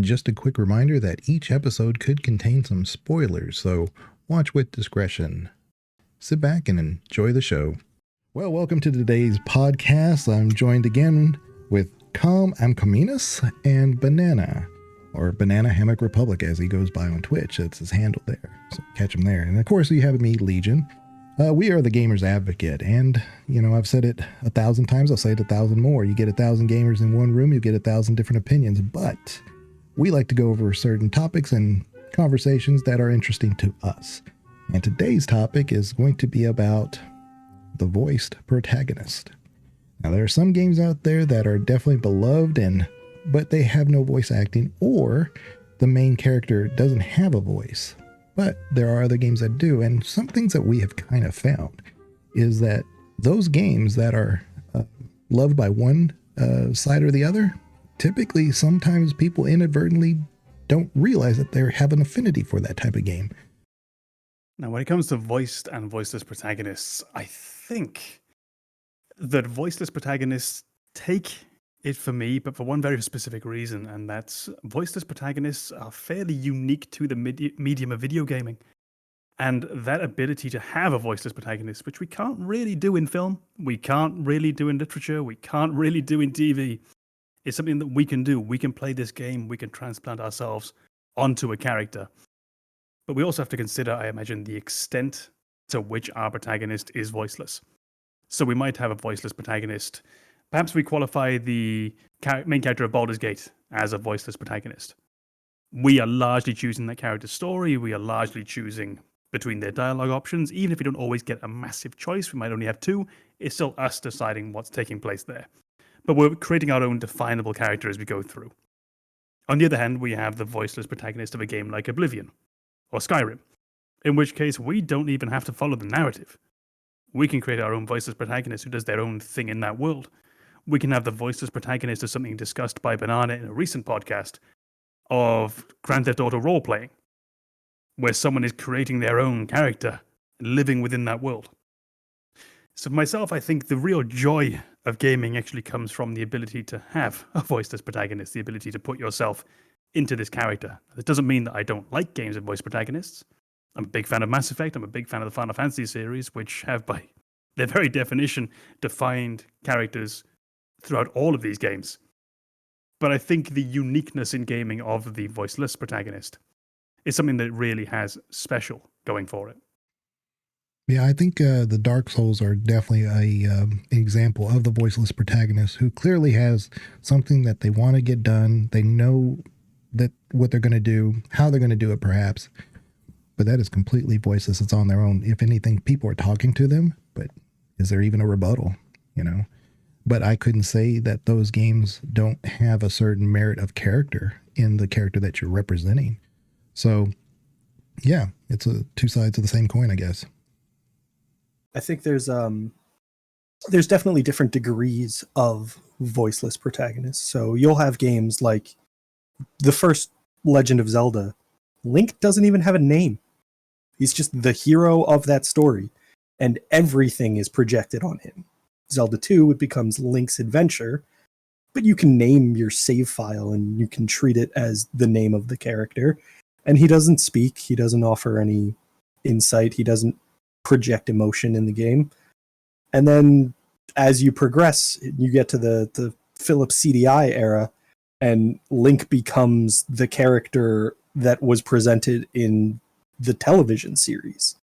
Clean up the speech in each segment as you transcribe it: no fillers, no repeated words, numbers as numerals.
Just a quick reminder that each episode could contain some spoilers, so watch with discretion. Sit back and enjoy the show. Well, welcome to today's podcast. I'm joined again with AMKomnenos and Banana, or BananaHammockRepublic as he goes by on Twitch. That's his handle there, so catch him there. And of course, we have me, Legion. We are the gamer's advocate, and I've said it 1,000 times. I'll say it 1,000 more. You get 1,000 gamers in one room, you get 1,000 different opinions, but we like to go over certain topics and conversations that are interesting to us. And today's topic is going to be about the voiced protagonist. Now, there are some games out there that are definitely beloved, but they have no voice acting, or the main character doesn't have a voice. But there are other games that do, and some things that we have kind of found is that those games that are loved by one side or the other, typically sometimes people inadvertently don't realize that they have an affinity for that type of game. Now, when it comes to voiced and voiceless protagonists, I think that voiceless protagonists take it for me, but for one very specific reason, and that's voiceless protagonists are fairly unique to the medium of video gaming. And that ability to have a voiceless protagonist, which we can't really do in film, we can't really do in literature, we can't really do in TV, is something that we can do. We can play this game, we can transplant ourselves onto a character. But we also have to consider, I imagine, the extent to which our protagonist is voiceless. So we might have a voiceless protagonist. Perhaps we qualify the main character of Baldur's Gate as a voiceless protagonist. We are largely choosing that character's story. We are largely choosing between their dialogue options. Even if we don't always get a massive choice, we might only have two. It's still us deciding what's taking place there. But we're creating our own definable character as we go through. On the other hand, we have the voiceless protagonist of a game like Oblivion or Skyrim, in which case we don't even have to follow the narrative. We can create our own voiceless protagonist who does their own thing in that world. We can have the voiceless protagonist of something discussed by Banana in a recent podcast of Grand Theft Auto role-playing, where someone is creating their own character and living within that world. So for myself, I think the real joy of gaming actually comes from the ability to have a voiceless protagonist, the ability to put yourself into this character. It doesn't mean that I don't like games with voice protagonists. I'm a big fan of Mass Effect. I'm a big fan of the Final Fantasy series, which have, by their very definition, defined characters throughout all of these games. But I think the uniqueness in gaming of the voiceless protagonist is something that really has special going for it. Yeah, I think the Dark Souls are definitely an example of the voiceless protagonist who clearly has something that they want to get done. They know that what they're going to do, how they're going to do it perhaps, but that is completely voiceless. It's on their own. If anything, people are talking to them, but is there even a rebuttal, But I couldn't say that those games don't have a certain merit of character in the character that you're representing. So, yeah, it's two sides of the same coin, I guess. I think there's definitely different degrees of voiceless protagonists. So you'll have games like the first Legend of Zelda. Link doesn't even have a name. He's just the hero of that story, and everything is projected on him. Zelda 2, it becomes Link's Adventure, but you can name your save file and you can treat it as the name of the character. And he doesn't speak, he doesn't offer any insight, he doesn't project emotion in the game. And then as you progress, you get to the Philips CDI era, and Link becomes the character that was presented in the television series.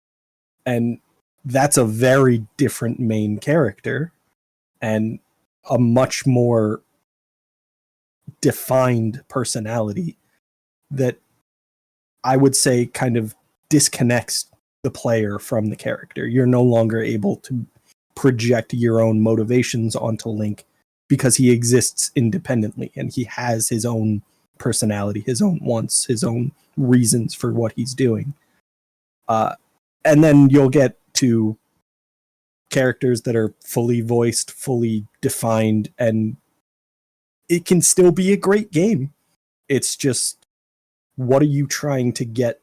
And that's a very different main character and a much more defined personality that I would say kind of disconnects the player from the character. You're no longer able to project your own motivations onto Link because he exists independently and he has his own personality, his own wants, his own reasons for what he's doing. And then you'll get to characters that are fully voiced, fully defined, and it can still be a great game. It's just, what are you trying to get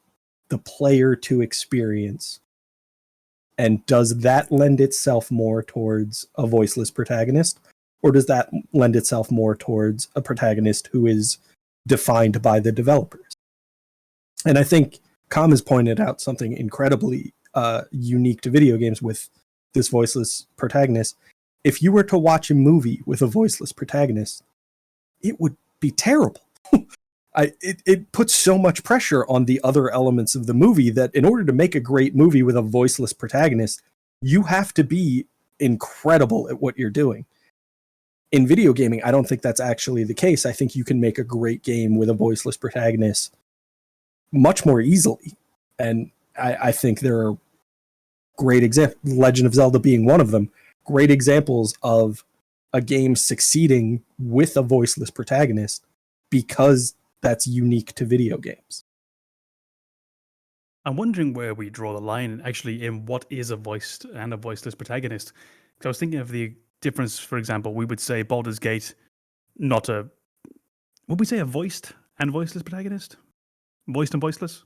the player to experience? And does that lend itself more towards a voiceless protagonist? Or does that lend itself more towards a protagonist who is defined by the developers. And I think Com has pointed out something incredibly unique to video games with this voiceless protagonist. If you were to watch a movie with a voiceless protagonist, it would be terrible. It puts so much pressure on the other elements of the movie that in order to make a great movie with a voiceless protagonist, you have to be incredible at what you're doing. In video gaming, I don't think that's actually the case. I think you can make a great game with a voiceless protagonist much more easily. And I think there are great examples, Legend of Zelda being one of them, great examples of a game succeeding with a voiceless protagonist because that's unique to video games. I'm wondering where we draw the line actually in what is a voiced and a voiceless protagonist. Because I was thinking of the difference, for example, we would say Baldur's Gate, would we say a voiced and voiceless protagonist? Voiced and voiceless?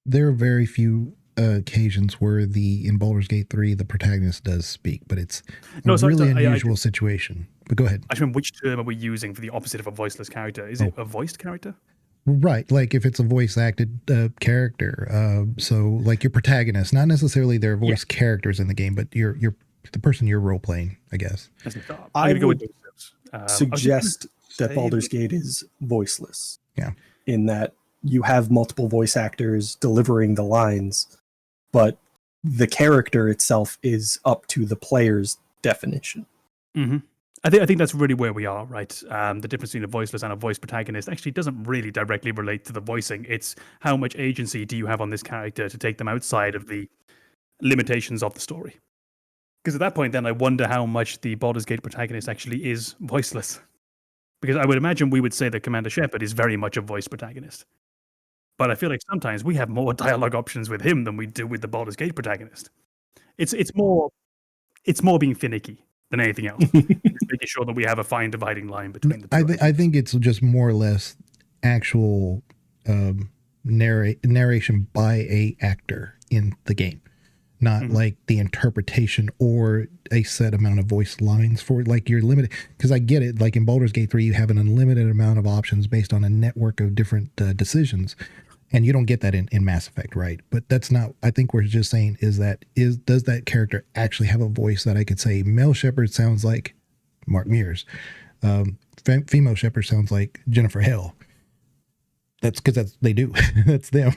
There are very few occasions where in Baldur's Gate 3, the protagonist does speak, but it's a really unusual situation. But go ahead. I mean, which term are we using for the opposite of a voiceless character? Is it a voiced character? Right, like if it's a voice acted character. So like your protagonist, not necessarily their voice characters in the game, but the person you're role playing, I guess. I would suggest that Baldur's Gate is voiceless. Yeah. In that you have multiple voice actors delivering the lines, but the character itself is up to the player's definition. Mm-hmm. I think that's really where we are, right? The difference between a voiceless and a voice protagonist actually doesn't really directly relate to the voicing. It's how much agency do you have on this character to take them outside of the limitations of the story. Because at that point, then I wonder how much the Baldur's Gate protagonist actually is voiceless. Because I would imagine we would say that Commander Shepard is very much a voice protagonist. But I feel like sometimes we have more dialogue options with him than we do with the Baldur's Gate protagonist. It's more being finicky than anything else. It's making sure that we have a fine dividing line between the two. I think it's just more or less actual narration by a actor in the game, not like the interpretation or a set amount of voice lines for like you're limited. Because I get it, like in Baldur's Gate 3, you have an unlimited amount of options based on a network of different decisions. And you don't get that in Mass Effect, right? But that's not, I think we're just saying does that character actually have a voice that I could say Mel Shepard sounds like Mark Mears, female Shepard sounds like Jennifer Hale. That's because they do. That's them.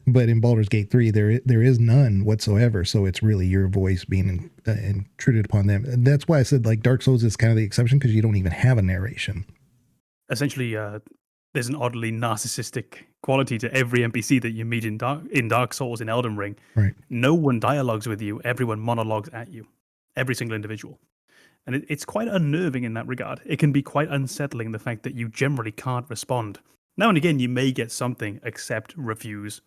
But in Baldur's Gate 3, there is none whatsoever. So it's really your voice being intruded upon them. And that's why I said like Dark Souls is kind of the exception because you don't even have a narration. Essentially, there's an oddly narcissistic quality to every NPC that you meet in Dark Souls, in Elden Ring. Right. No one dialogues with you. Everyone monologues at you. Every single individual. And it's quite unnerving in that regard. It can be quite unsettling, the fact that you generally can't respond. Now and again, you may get something, accept, refuse.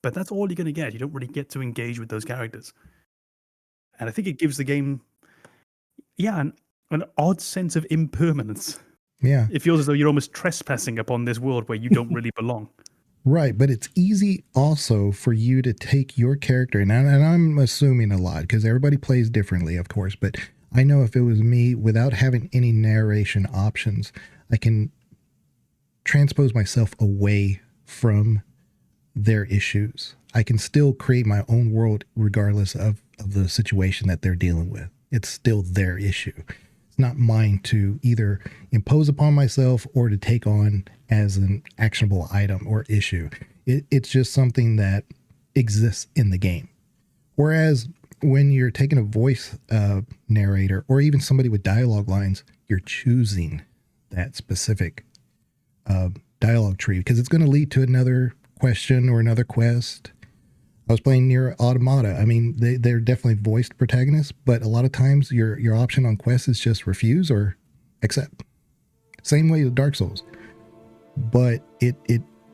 But that's all you're going to get. You don't really get to engage with those characters. And I think it gives the game, an odd sense of impermanence. Yeah. It feels as though you're almost trespassing upon this world where you don't really belong. Right. But it's easy also for you to take your character, and I'm assuming a lot because everybody plays differently, of course. But I know if it was me, without having any narration options, I can transpose myself away from their issues. I can still create my own world regardless of the situation that they're dealing with. It's still their issue. Not mine to either impose upon myself or to take on as an actionable item or issue. It's just something that exists in the game. Whereas when you're taking a voice narrator or even somebody with dialogue lines, you're choosing that specific dialogue tree because it's going to lead to another question or another quest. I was playing Nier Automata. I mean, they're definitely voiced protagonists, but a lot of times your option on quests is just refuse or accept. Same way with Dark Souls. But it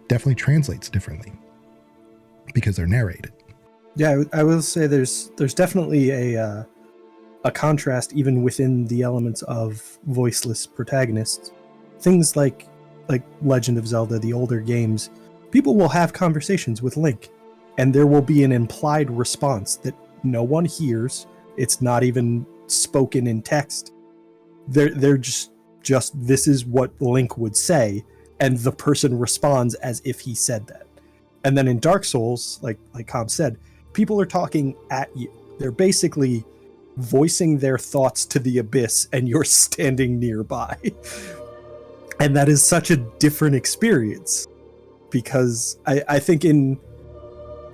definitely translates differently because they're narrated. Yeah, I will say there's definitely a contrast even within the elements of voiceless protagonists. Things like Legend of Zelda, the older games, people will have conversations with Link. And there will be an implied response that no one hears. It's not even spoken in text. They're just just this is what Link would say, and the person responds as if he said that. And then in Dark Souls, like Com said, people are talking at you. They're basically voicing their thoughts to the abyss, and you're standing nearby. And that is such a different experience, because I think in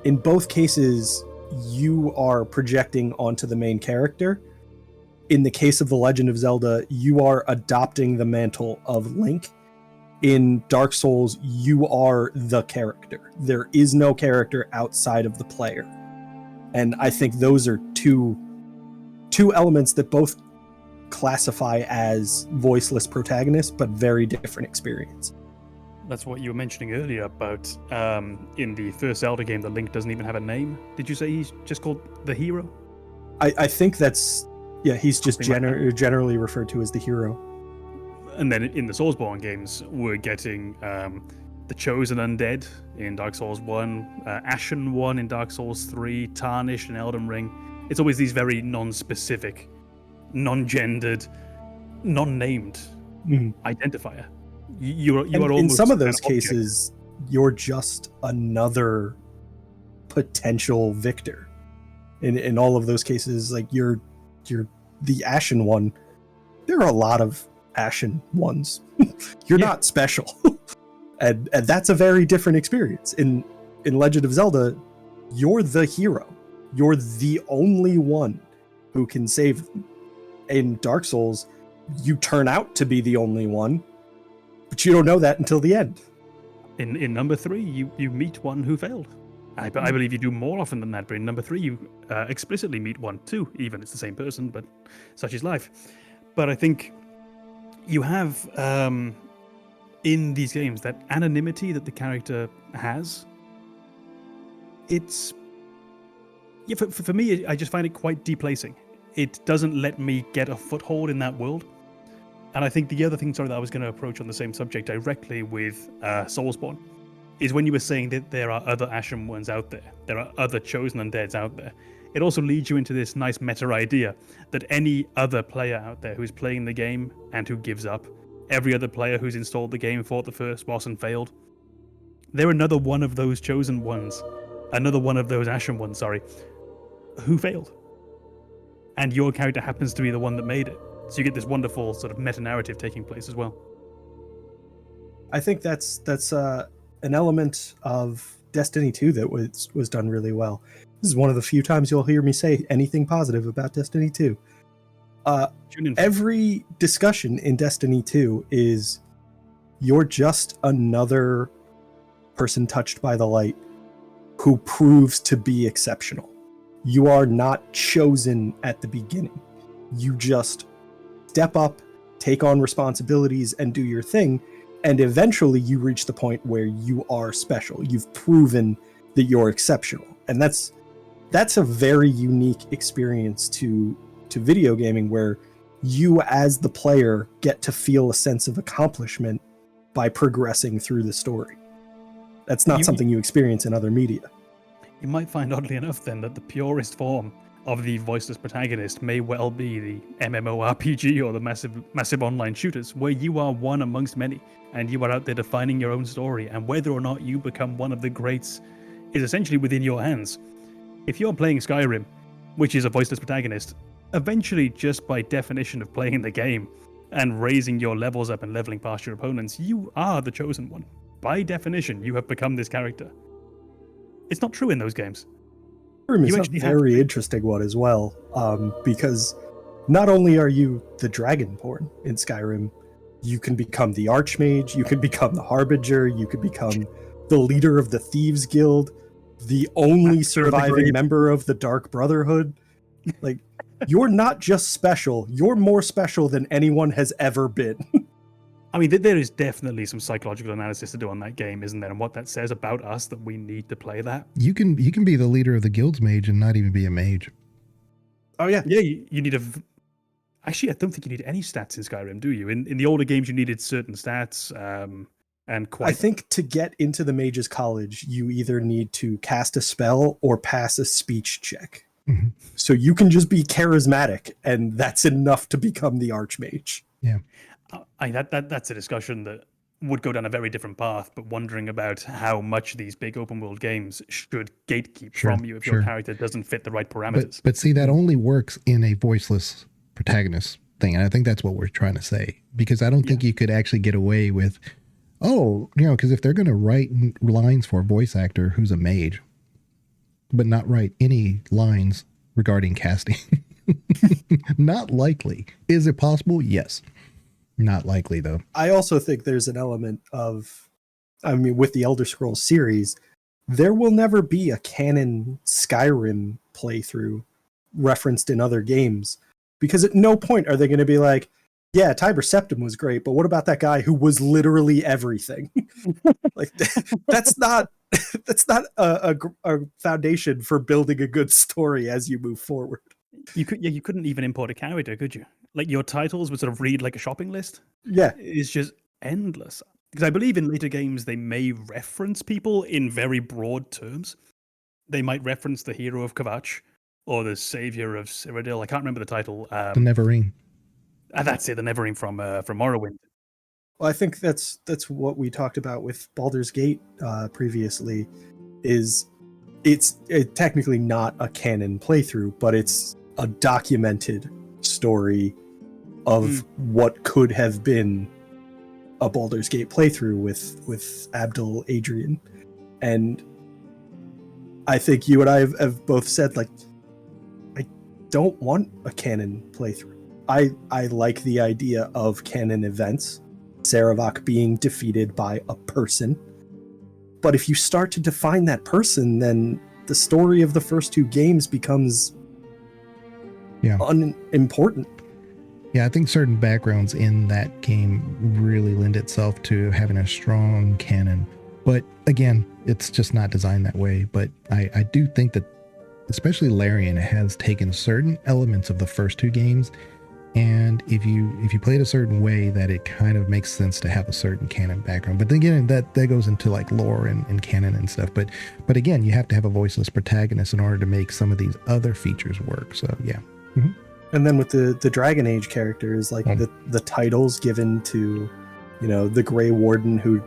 both cases, you are projecting onto the main character. In the case of The Legend of Zelda, you are adopting the mantle of Link. In Dark Souls, you are the character. There is no character outside of the player. And I think those are two elements that both classify as voiceless protagonists, but very different experience. That's what you were mentioning earlier about in the first Zelda game, the Link doesn't even have a name. Did you say he's just called the hero? I think that's, yeah, he's just generally referred to as the hero. And then in the Soulsborne games, we're getting the Chosen Undead in Dark Souls 1, Ashen One in Dark Souls 3, Tarnished in Elden Ring. It's always these very non-specific, non-gendered, non-named identifier. You are almost, in some of those cases, you're just another potential victor. In all of those cases, like you're the Ashen One. There are a lot of Ashen Ones. You're not special. and that's a very different experience. In Legend of Zelda, you're the hero. You're the only one who can save them. In Dark Souls, you turn out to be the only one, but you don't know that until the end. In number 3, you meet one who failed. I believe you do more often than that, but in number 3, you explicitly meet one too. Even it's the same person, but such is life. But I think you have in these games that anonymity that the character has. It's for me, I just find it quite deplacing. It doesn't let me get a foothold in that world. And I think the other thing, that I was going to approach on the same subject directly with Soulsborne is when you were saying that there are other Ashen Ones out there. There are other Chosen Undeads out there. It also leads you into this nice meta idea that any other player out there who's playing the game and who gives up, every other player who's installed the game, fought the first boss and failed, they're another one of those Chosen Ones, another one of those Ashen Ones, who failed. And your character happens to be the one that made it. So you get this wonderful sort of meta-narrative taking place as well. I think that's an element of Destiny 2 that was done really well. This is one of the few times you'll hear me say anything positive about Destiny 2. Every discussion in Destiny 2 is you're just another person touched by the light who proves to be exceptional. You are not chosen at the beginning. You just step up, take on responsibilities, and do your thing, and eventually you reach the point where you are special. You've proven that you're exceptional, and that's a very unique experience to video gaming, where you as the player get to feel a sense of accomplishment by progressing through the story. That's not something you experience in other media. You might find, oddly enough, then, that the purest form of the voiceless protagonist may well be the MMORPG or the massive online shooters, where you are one amongst many, and you are out there defining your own story, and whether or not you become one of the greats is essentially within your hands. If you're playing Skyrim, which is a voiceless protagonist, eventually, just by definition of playing the game and raising your levels up and leveling past your opponents, you are the chosen one. By definition, you have become this character. It's not true in those games. It's a very interesting one as well, because not only are you the Dragonborn in Skyrim, you can become the Archmage, you can become the Harbinger, you could become the leader of the Thieves Guild, the only surviving member of the Dark Brotherhood. Like, you're not just special, you're more special than anyone has ever been. I mean, there is definitely some psychological analysis to do on that game, isn't there? And what that says about us, that we need to play that. You can be the leader of the guild's mage and not even be a mage. Oh, yeah. Yeah, you need Actually, I don't think you need any stats in Skyrim, do you? In the older games, you needed certain stats. I think to get into the mage's college, you either need to cast a spell or pass a speech check. Mm-hmm. So you can just be charismatic, and that's enough to become the Archmage. Yeah. That's a discussion that would go down a very different path, but wondering about how much these big open world games should gatekeep from you if your character doesn't fit the right parameters. But see, that only works in a voiceless protagonist thing. And I think that's what we're trying to say, because I don't think you could actually get away with, because if they're going to write lines for a voice actor who's a mage, but not write any lines regarding casting, not likely. Is it possible? Yes. Not likely, though. I also think there's an element of, with the Elder Scrolls series, there will never be a canon Skyrim playthrough referenced in other games, because at no point are they going to be like, yeah, Tiber Septim was great, but what about that guy who was literally everything? Like, that's not a foundation for building a good story as you move forward. You couldn't even import a character, could you? Like, your titles would sort of read like a shopping list. Yeah. It's just endless. Because I believe in later games, they may reference people in very broad terms. They might reference the hero of Kvatch or the savior of Cyrodiil. I can't remember the title. The Neverine. That's it, the Neverine from Morrowind. Well, I think that's what we talked about with Baldur's Gate previously. It's technically not a canon playthrough, but it's a documented story of what could have been a Baldur's Gate playthrough with Abdul Adrian. And I think you and I have both said, like, I don't want a canon playthrough. I like the idea of canon events, Saravak being defeated by a person. But if you start to define that person, then the story of the first two games becomes unimportant. Yeah, I think certain backgrounds in that game really lend itself to having a strong canon. But again, it's just not designed that way. But I do think that especially Larian has taken certain elements of the first two games, and if you play it a certain way, that it kind of makes sense to have a certain canon background. But then again, that goes into like lore and canon and stuff. But again, you have to have a voiceless protagonist in order to make some of these other features work. So yeah. Mm-hmm. And then with the Dragon Age characters, like the titles given to, the Grey Warden who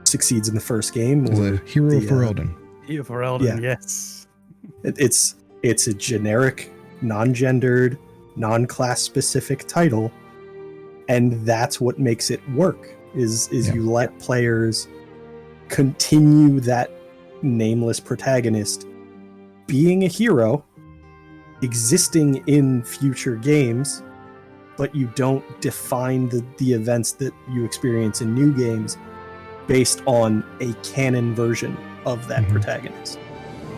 succeeds in the first game, or the Hero for Eldon. Hero for Eldon, yes. It's a generic, non-gendered, non-class specific title, and that's what makes it work. Is you let players continue that nameless protagonist being a hero, existing in future games, but you don't define the events that you experience in new games based on a canon version of that protagonist.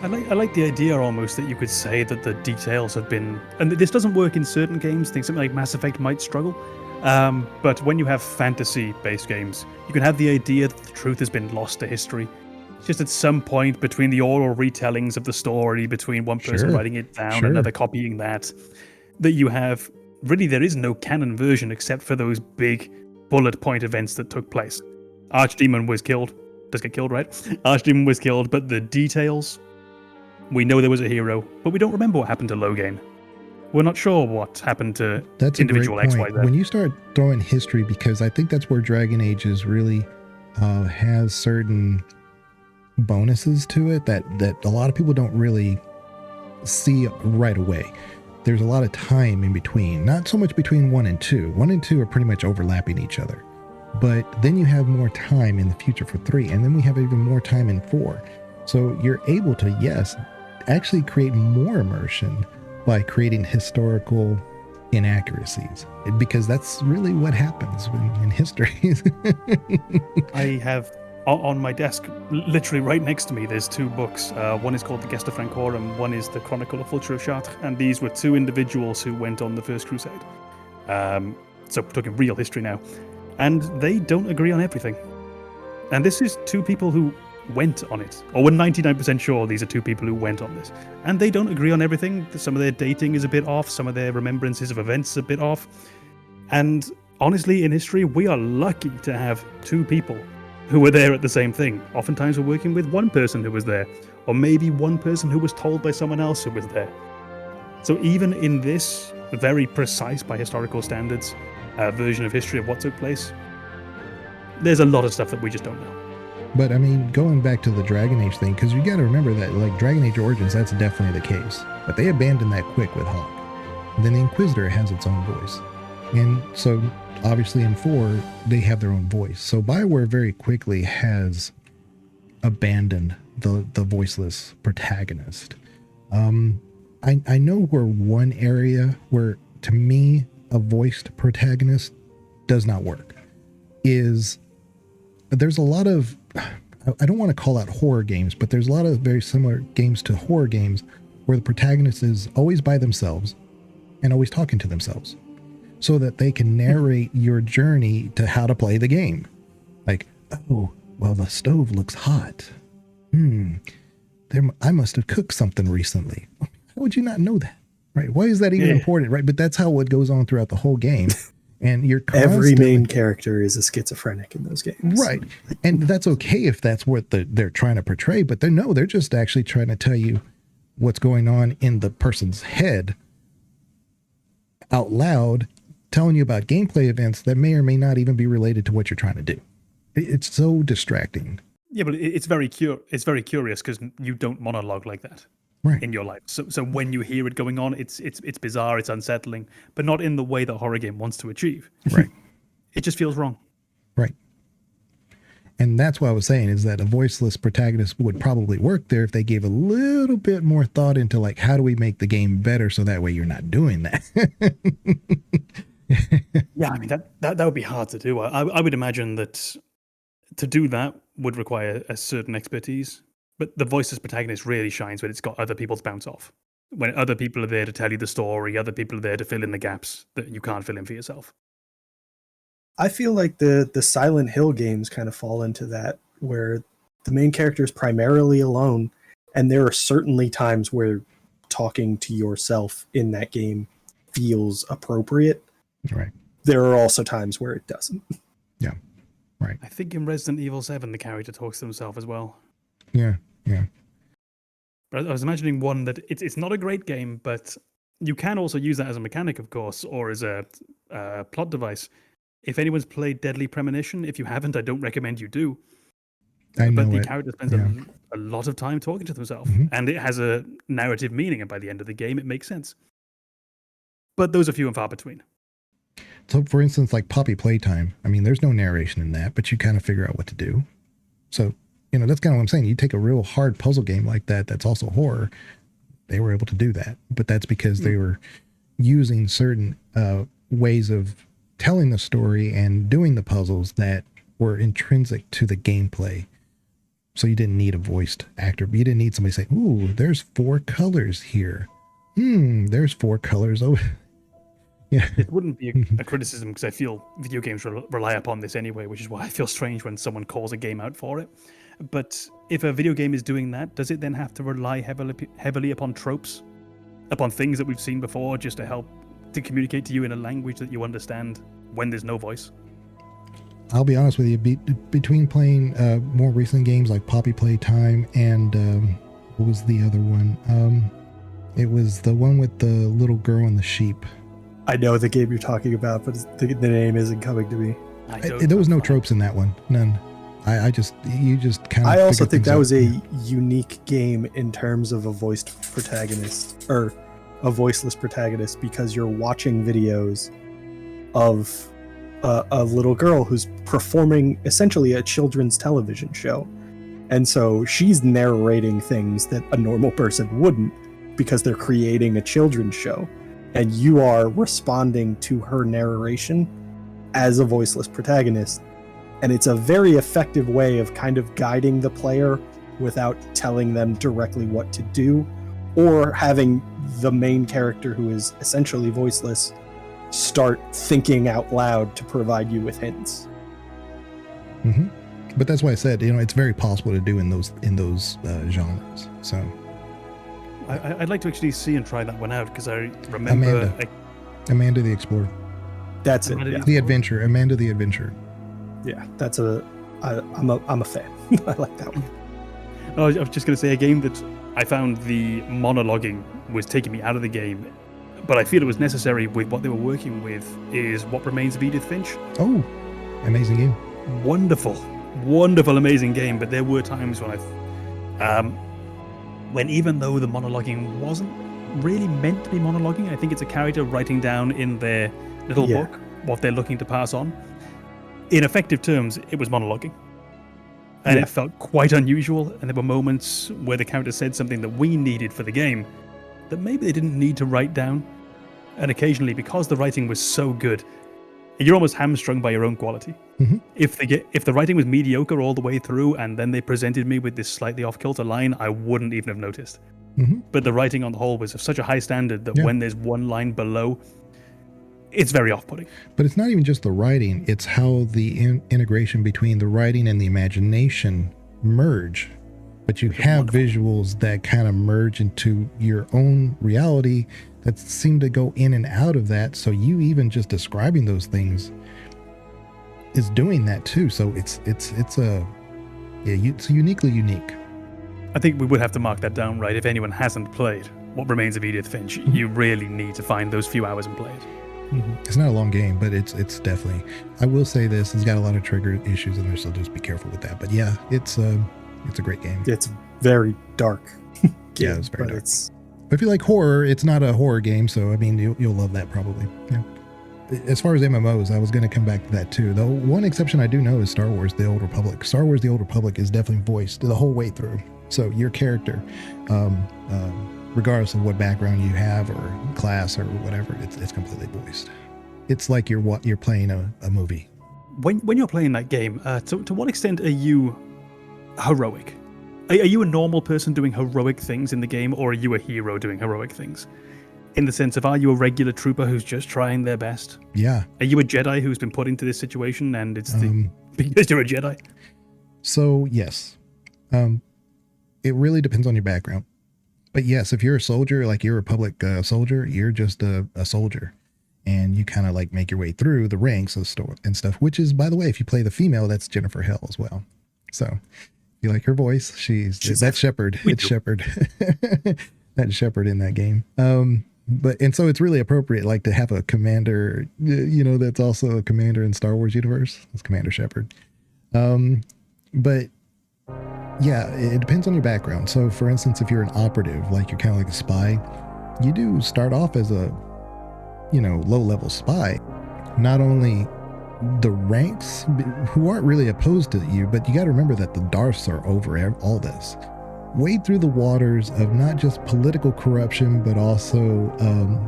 I like the idea almost that you could say that the details have been, and this doesn't work in certain games. I think something like Mass Effect might struggle. But when you have fantasy-based games, you can have the idea that the truth has been lost to history. It's just at some point between the oral retellings of the story, between one person writing it down, another copying that you have, really there is no canon version except for those big bullet point events that took place. Archdemon was killed. Does get killed, right? Archdemon was killed, but the details, we know there was a hero, but we don't remember what happened to Loghain. We're not sure what happened to individual X, Y, Z. When you start throwing history, because I think that's where Dragon Ages really has certain bonuses to it that a lot of people don't really see right away. There's a lot of time in between, not so much between 1 and 2. 1 and 2 are pretty much overlapping each other. But then you have more time in the future for 3, and then we have even more time in 4. So you're able to, actually create more immersion by creating historical inaccuracies, because that's really what happens in history. I have on my desk, literally right next to me, there's 2 books. One is called The Gesta Francorum, one is The Chronicle of Fulcher of Chartres, and these were 2 individuals who went on the First Crusade. So we're talking real history now. And they don't agree on everything. And this is 2 people who went on it, or we're 99% sure these are 2 people who went on this, and they don't agree on everything. Some of their dating is a bit off, some of their remembrances of events are a bit off, and honestly in history we are lucky to have 2 people who were there at the same thing. Oftentimes we're working with 1 person who was there, or maybe 1 person who was told by someone else who was there. So even in this, very precise by historical standards, version of history of what took place. There's a lot of stuff that we just don't know. But I mean, going back to the Dragon Age thing, because you got to remember that, like, Dragon Age Origins, that's definitely the case. But they abandoned that quick with Hawk. And then the Inquisitor has its own voice. And so, obviously, in 4, they have their own voice. So BioWare very quickly has abandoned the voiceless protagonist. I know where one area where, to me, a voiced protagonist does not work is there's a lot of, I don't want to call out horror games, but there's a lot of very similar games to horror games where the protagonist is always by themselves and always talking to themselves so that they can narrate your journey to how to play the game. Like, oh, well, the stove looks hot. I must have cooked something recently. How would you not know that? Right? Why is that even important? Right? But that's how it goes on throughout the whole game. And you're every main character is a schizophrenic in those games. Right. And that's okay if that's what they're trying to portray, but they're just actually trying to tell you what's going on in the person's head out loud, telling you about gameplay events that may or may not even be related to what you're trying to do. It's so distracting. Yeah, but it's very curious because you don't monologue like that. Right. In your life. So when you hear it going on, it's bizarre, it's unsettling, but not in the way that a horror game wants to achieve. Right. It just feels wrong. Right. And that's what I was saying is that a voiceless protagonist would probably work there if they gave a little bit more thought into, like, how do we make the game better so that way you're not doing that. Yeah, I mean that would be hard to do. I would imagine that to do that would require a certain expertise. But the voiceless protagonist really shines when it's got other people's bounce off. When other people are there to tell you the story, other people are there to fill in the gaps that you can't fill in for yourself. I feel like the Silent Hill games kind of fall into that, where the main character is primarily alone, and there are certainly times where talking to yourself in that game feels appropriate. Right. There are also times where it doesn't. Yeah. Right. I think in Resident Evil 7, the character talks to himself as well. Yeah. Yeah. But I was imagining one that it's not a great game, but you can also use that as a mechanic, of course, or as a plot device. If anyone's played Deadly Premonition, if you haven't, I don't recommend you do. I know but the it. character spends a lot of time talking to themselves, and it has a narrative meaning, and by the end of the game, it makes sense. But those are few and far between. So, for instance, like Poppy Playtime, I mean, there's no narration in that, but you kind of figure out what to do. So, that's kind of what I'm saying. You take a real hard puzzle game like that, that's also horror. They were able to do that, but that's because they were using certain ways of telling the story and doing the puzzles that were intrinsic to the gameplay. So you didn't need a voiced actor. You didn't need somebody saying, "Ooh, there's 4 colors here. There's 4 colors over." Yeah. It wouldn't be a criticism because I feel video games rely upon this anyway, which is why I feel strange when someone calls a game out for it. But if a video game is doing that, does it then have to rely heavily upon tropes, upon things that we've seen before, just to help to communicate to you in a language that you understand when there's no voice? I'll be honest with you, between playing more recent games like Poppy Playtime and what was the other one? It was the one with the little girl and the sheep. I know the game you're talking about, but the name isn't coming to me. There was no tropes in that one. None. You just kind of. I also think that was a unique game in terms of a voiced protagonist or a voiceless protagonist, because you're watching videos of a little girl who's performing essentially a children's television show. And so she's narrating things that a normal person wouldn't, because they're creating a children's show. And you are responding to her narration as a voiceless protagonist. And it's a very effective way of kind of guiding the player without telling them directly what to do, or having the main character, who is essentially voiceless, start thinking out loud to provide you with hints. But that's why I said, it's very possible to do in those genres. So I'd like to actually see and try that one out, because I remember Amanda the Explorer. That's it. Amanda Yeah. The Adventure. Amanda the Adventure. Yeah, I'm a fan. I like that one. I was just going to say a game that I found the monologuing was taking me out of the game but I feel it was necessary with what they were working with, is What Remains of Edith Finch. Oh, amazing game. Wonderful, amazing game. But there were times when when even though the monologuing wasn't really meant to be monologuing, I think it's a character writing down in their little book what they're looking to pass on. In effective terms, it was monologuing. And it felt quite unusual, and there were moments where the character said something that we needed for the game that maybe they didn't need to write down. And occasionally, because the writing was so good, you're almost hamstrung by your own quality. Mm-hmm. If the writing was mediocre all the way through, and then they presented me with this slightly off-kilter line, I wouldn't even have noticed. Mm-hmm. But the writing on the whole was of such a high standard that when there's one line below, it's very off-putting. But it's not even just the writing, it's how the integration between the writing and the imagination merge. But you have visuals that kind of merge into your own reality that seem to go in and out of that. So you even just describing those things is doing that too. So it's uniquely unique. I think we would have to mark that down, right? If anyone hasn't played What Remains of Edith Finch, you really need to find those few hours and play it. Mm-hmm. It's not a long game, but it's definitely, I will say this, it's got a lot of trigger issues in there, so just be careful with that. But yeah, it's a great game. It's very dark. Yeah, it's very dark. But if you like horror, it's not a horror game, so I mean, you'll love that probably. Yeah. As far as MMOs, I was going to come back to that too. The one exception I do know is Star Wars: The Old Republic. Star Wars: The Old Republic is definitely voiced the whole way through. So your character, regardless of what background you have or class or whatever, it's completely voiced. It's like you're playing a movie. When you're playing that game, to what extent are you heroic? Are you a normal person doing heroic things in the game, or are you a hero doing heroic things? In the sense of, are you a regular trooper who's just trying their best? Yeah. Are you a Jedi who's been put into this situation and it's because you're a Jedi? So, yes. It really depends on your background. But yes, if you're a soldier, like you're a Republic soldier, you're just a soldier. And you kind of like make your way through the ranks and stuff, which is, by the way, if you play the female, that's Jennifer Hale as well. So you like her voice. She's that Shepard. It's Shepard. That Shepard in that game. And so it's really appropriate, like, to have a commander, that's also a commander in Star Wars universe. It's Commander Shepard. But yeah, it depends on your background. So for instance, if you're an operative, like you're kind of like a spy, you do start off as a, low-level spy. Not only the ranks who aren't really opposed to you, but you got to remember that the Darths are over all this. Wade through the waters of not just political corruption, but also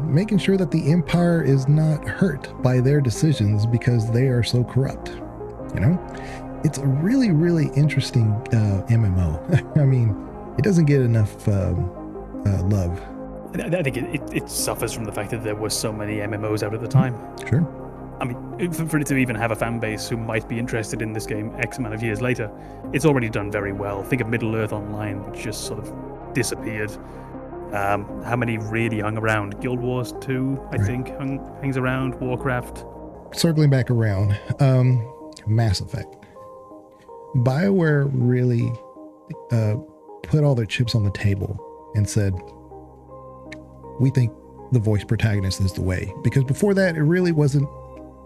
making sure that the Empire is not hurt by their decisions because they are so corrupt. It's a really, really interesting MMO. I mean, it doesn't get enough love. I think it suffers from the fact that there were so many MMOs out at the time. Sure. I mean, for it to even have a fan base who might be interested in this game X amount of years later, it's already done very well. Think of Middle-earth Online, which just sort of disappeared. How many really hung around? Guild Wars 2, I think, hangs around. Warcraft. Circling back around, Mass Effect. BioWare really put all their chips on the table and said, we think the voice protagonist is the way. Because before that, it really wasn't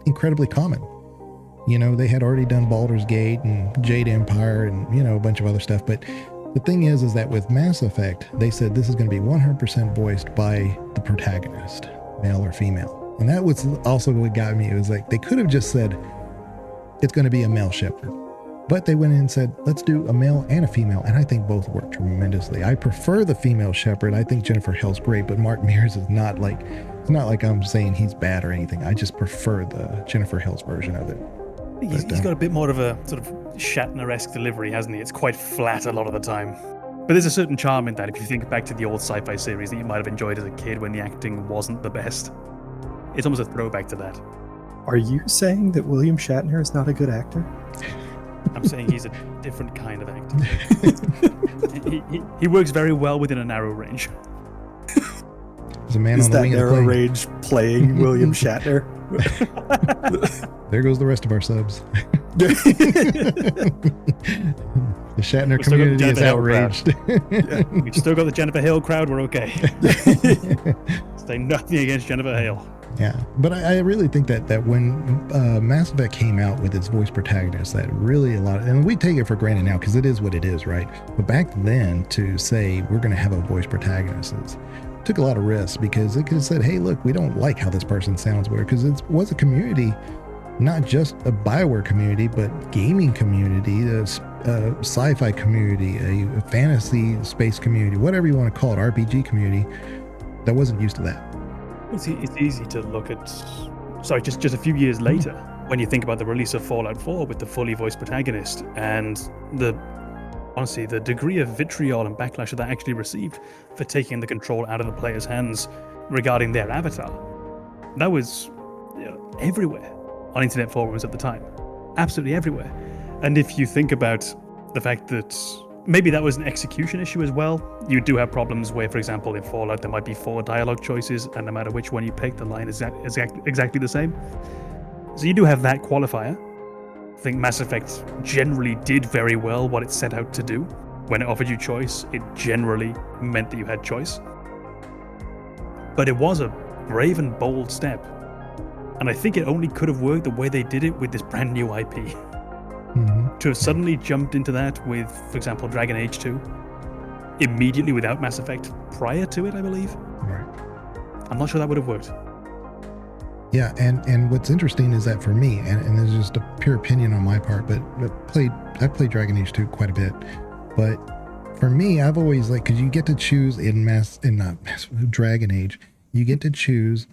incredibly common. They had already done Baldur's Gate and Jade Empire and, a bunch of other stuff. But the thing is that with Mass Effect, they said this is going to be 100% voiced by the protagonist, male or female. And that was also what got me. It was like, they could have just said, it's going to be a male Shepard. But they went in and said, let's do a male and a female. And I think both work tremendously. I prefer the female Shepard. I think Jennifer Hale's great, but Mark Mears is not like, it's not like I'm saying he's bad or anything. I just prefer the Jennifer Hale's version of it. He's got a bit more of a sort of Shatner-esque delivery, hasn't he? It's quite flat a lot of the time. But there's a certain charm in that if you think back to the old sci-fi series that you might have enjoyed as a kid when the acting wasn't the best. It's almost a throwback to that. Are you saying that William Shatner is not a good actor? I'm saying he's a different kind of actor. he works very well within a narrow range. There's a man on the wing of the plane. Is that narrow range playing William Shatner? There goes the rest of our subs. The Shatner community is outraged. We've still got the Jennifer Hale crowd. We're okay. Say nothing against Jennifer Hale. Yeah, but I really think that when Mass Effect came out with its voice protagonist, that really and we take it for granted now because it is what it is, right? But back then, to say we're going to have a voice protagonist took a lot of risks, because it could have said, hey, look, we don't like how this person sounds weird, because it was a community, not just a BioWare community, but gaming community, a sci-fi community, a fantasy space community, whatever you want to call it, RPG community, that wasn't used to that. It's easy to look at, just a few years later, when you think about the release of Fallout 4 with the fully voiced protagonist, and honestly, the degree of vitriol and backlash that actually received for taking the control out of the player's hands regarding their avatar. That was everywhere on internet forums at the time. Absolutely everywhere. And if you think about the fact that maybe that was an execution issue as well, you do have problems where, for example, in Fallout, there might be 4 dialogue choices, and no matter which one you pick, the line is exactly the same. So you do have that qualifier. I think Mass Effect generally did very well what it set out to do. When it offered you choice, it generally meant that you had choice. But it was a brave and bold step. And I think it only could have worked the way they did it with this brand new IP. Mm-hmm. To have suddenly jumped into that with, for example, Dragon Age 2, immediately without Mass Effect prior to it, I believe. Right. I'm not sure that would have worked. Yeah, and what's interesting is that for me, and this is just a pure opinion on my part, but I played Dragon Age 2 quite a bit, but for me, I've always because you get to choose in Dragon Age, you get to choose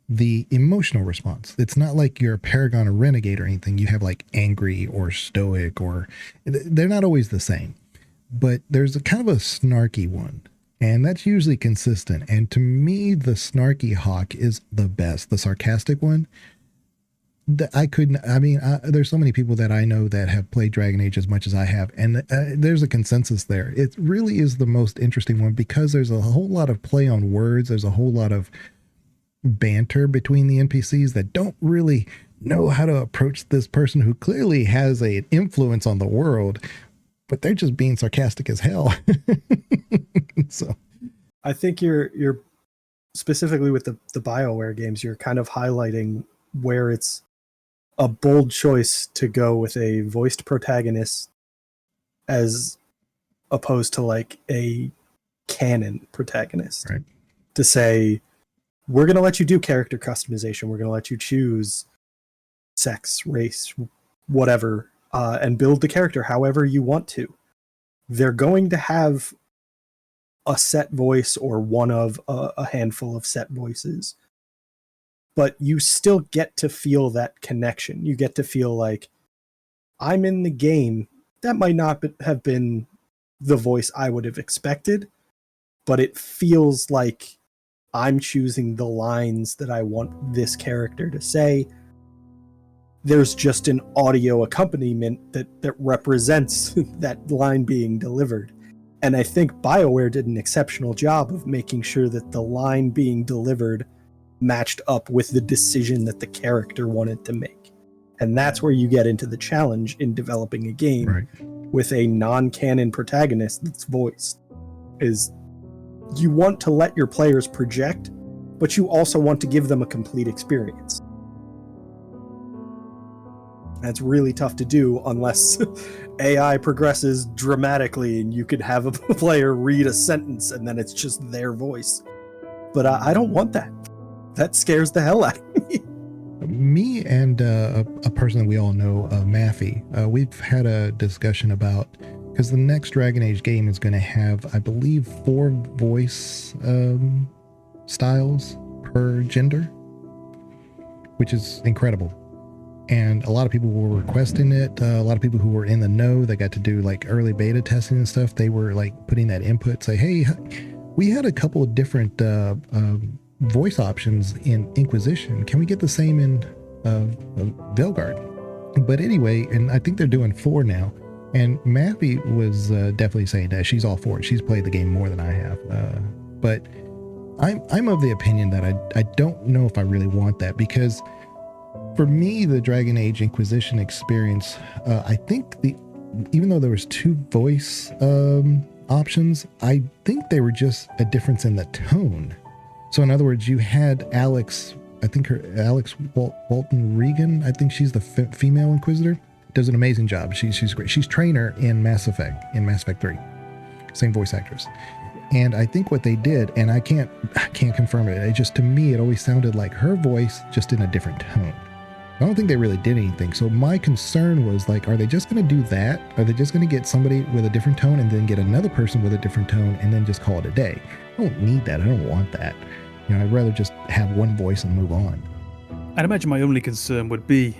the emotional response. It's not like you're a paragon or renegade or anything. You have angry or stoic, or they're not always the same, but there's a kind of a snarky one. And that's usually consistent. And to me, the snarky hawk is the best. The sarcastic one, there's so many people that I know that have played Dragon Age as much as I have. And there's a consensus there. It really is the most interesting one, because there's a whole lot of play on words. There's a whole lot of banter between the NPCs that don't really know how to approach this person who clearly has an influence on the world, but they're just being sarcastic as hell. So I think you're specifically with the BioWare games, you're kind of highlighting where it's a bold choice to go with a voiced protagonist as opposed to a canon protagonist. Right. To say, we're going to let you do character customization. We're going to let you choose sex, race, whatever, and build the character however you want to. They're going to have a set voice or one of a handful of set voices, but you still get to feel that connection. You get to feel like, I'm in the game. That might not have been the voice I would have expected, but it feels like I'm choosing the lines that I want this character to say. There's just an audio accompaniment that represents that line being delivered. And I think BioWare did an exceptional job of making sure that the line being delivered matched up with the decision that the character wanted to make. And that's where you get into the challenge in developing a game with a non-canon protagonist that's voiced. Is you want to let your players project, but you also want to give them a complete experience. That's really tough to do unless AI progresses dramatically and you could have a player read a sentence and then it's just their voice. But I don't want that. That scares the hell out of me. Me and a person that we all know, Maffey, we've had a discussion about, because the next Dragon Age game is going to have, I believe, 4 voice styles per gender, which is incredible. And a lot of people were requesting it. A lot of people who were in the know, that got to do early beta testing and stuff, they were putting that input, say, hey, we had a couple of different voice options in Inquisition. Can we get the same in Velgard? But anyway, and I think they're doing 4 now. And Mappy was definitely saying that she's all for it. She's played the game more than I have. But I'm of the opinion that I don't know if I really want that, because for me, the Dragon Age Inquisition experience, I think even though there was 2 voice options, I think they were just a difference in the tone. So in other words, you had Alex, I think Alex Walton Regan, I think she's the female Inquisitor, does an amazing job. She's great. She's trainer in Mass Effect 3, same voice actress. And I think what they did, and I can't confirm it, to me it always sounded like her voice, just in a different tone. I don't think they really did anything. So my concern was like, are they just going to do that? Are they just going to get somebody with a different tone and then get another person with a different tone and then just call it a day? I don't need that. I don't want that. I'd rather just have one voice and move on. I'd imagine my only concern would be,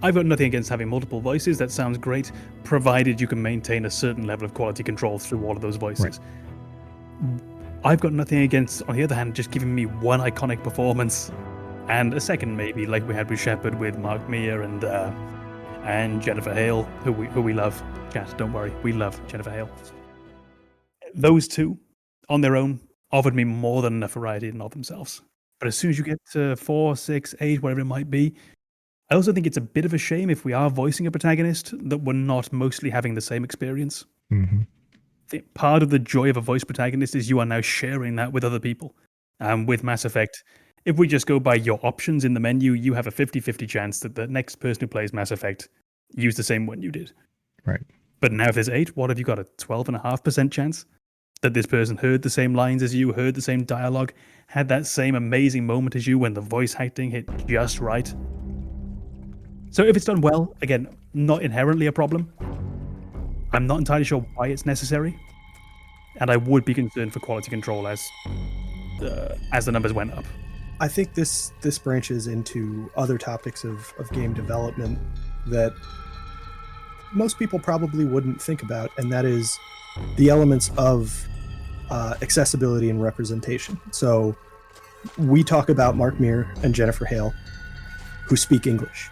I've got nothing against having multiple voices. That sounds great, provided you can maintain a certain level of quality control through all of those voices. Right. I've got nothing against, on the other hand, just giving me one iconic performance and a second maybe, like we had with Shepard, with Mark Meir and Jennifer Hale, who we love. Chat, don't worry, we love Jennifer Hale. Those two, on their own, offered me more than enough variety in of themselves. But as soon as you get to 4, 6, 8, whatever it might be, I also think it's a bit of a shame if we are voicing a protagonist that we're not mostly having the same experience. Mm-hmm. I think part of the joy of a voice protagonist is you are now sharing that with other people. With Mass Effect, if we just go by your options in the menu, you have a 50-50 chance that the next person who plays Mass Effect used the same one you did. Right. But now if there's 8, what have you got? A 12.5% chance that this person heard the same lines as you, heard the same dialogue, had that same amazing moment as you when the voice acting hit just right. So if it's done well, again, not inherently a problem. I'm not entirely sure why it's necessary. And I would be concerned for quality control as the numbers went up. I think this branches into other topics of game development that most people probably wouldn't think about, and that is the elements of accessibility and representation. So we talk about Mark Meir and Jennifer Hale, who speak English.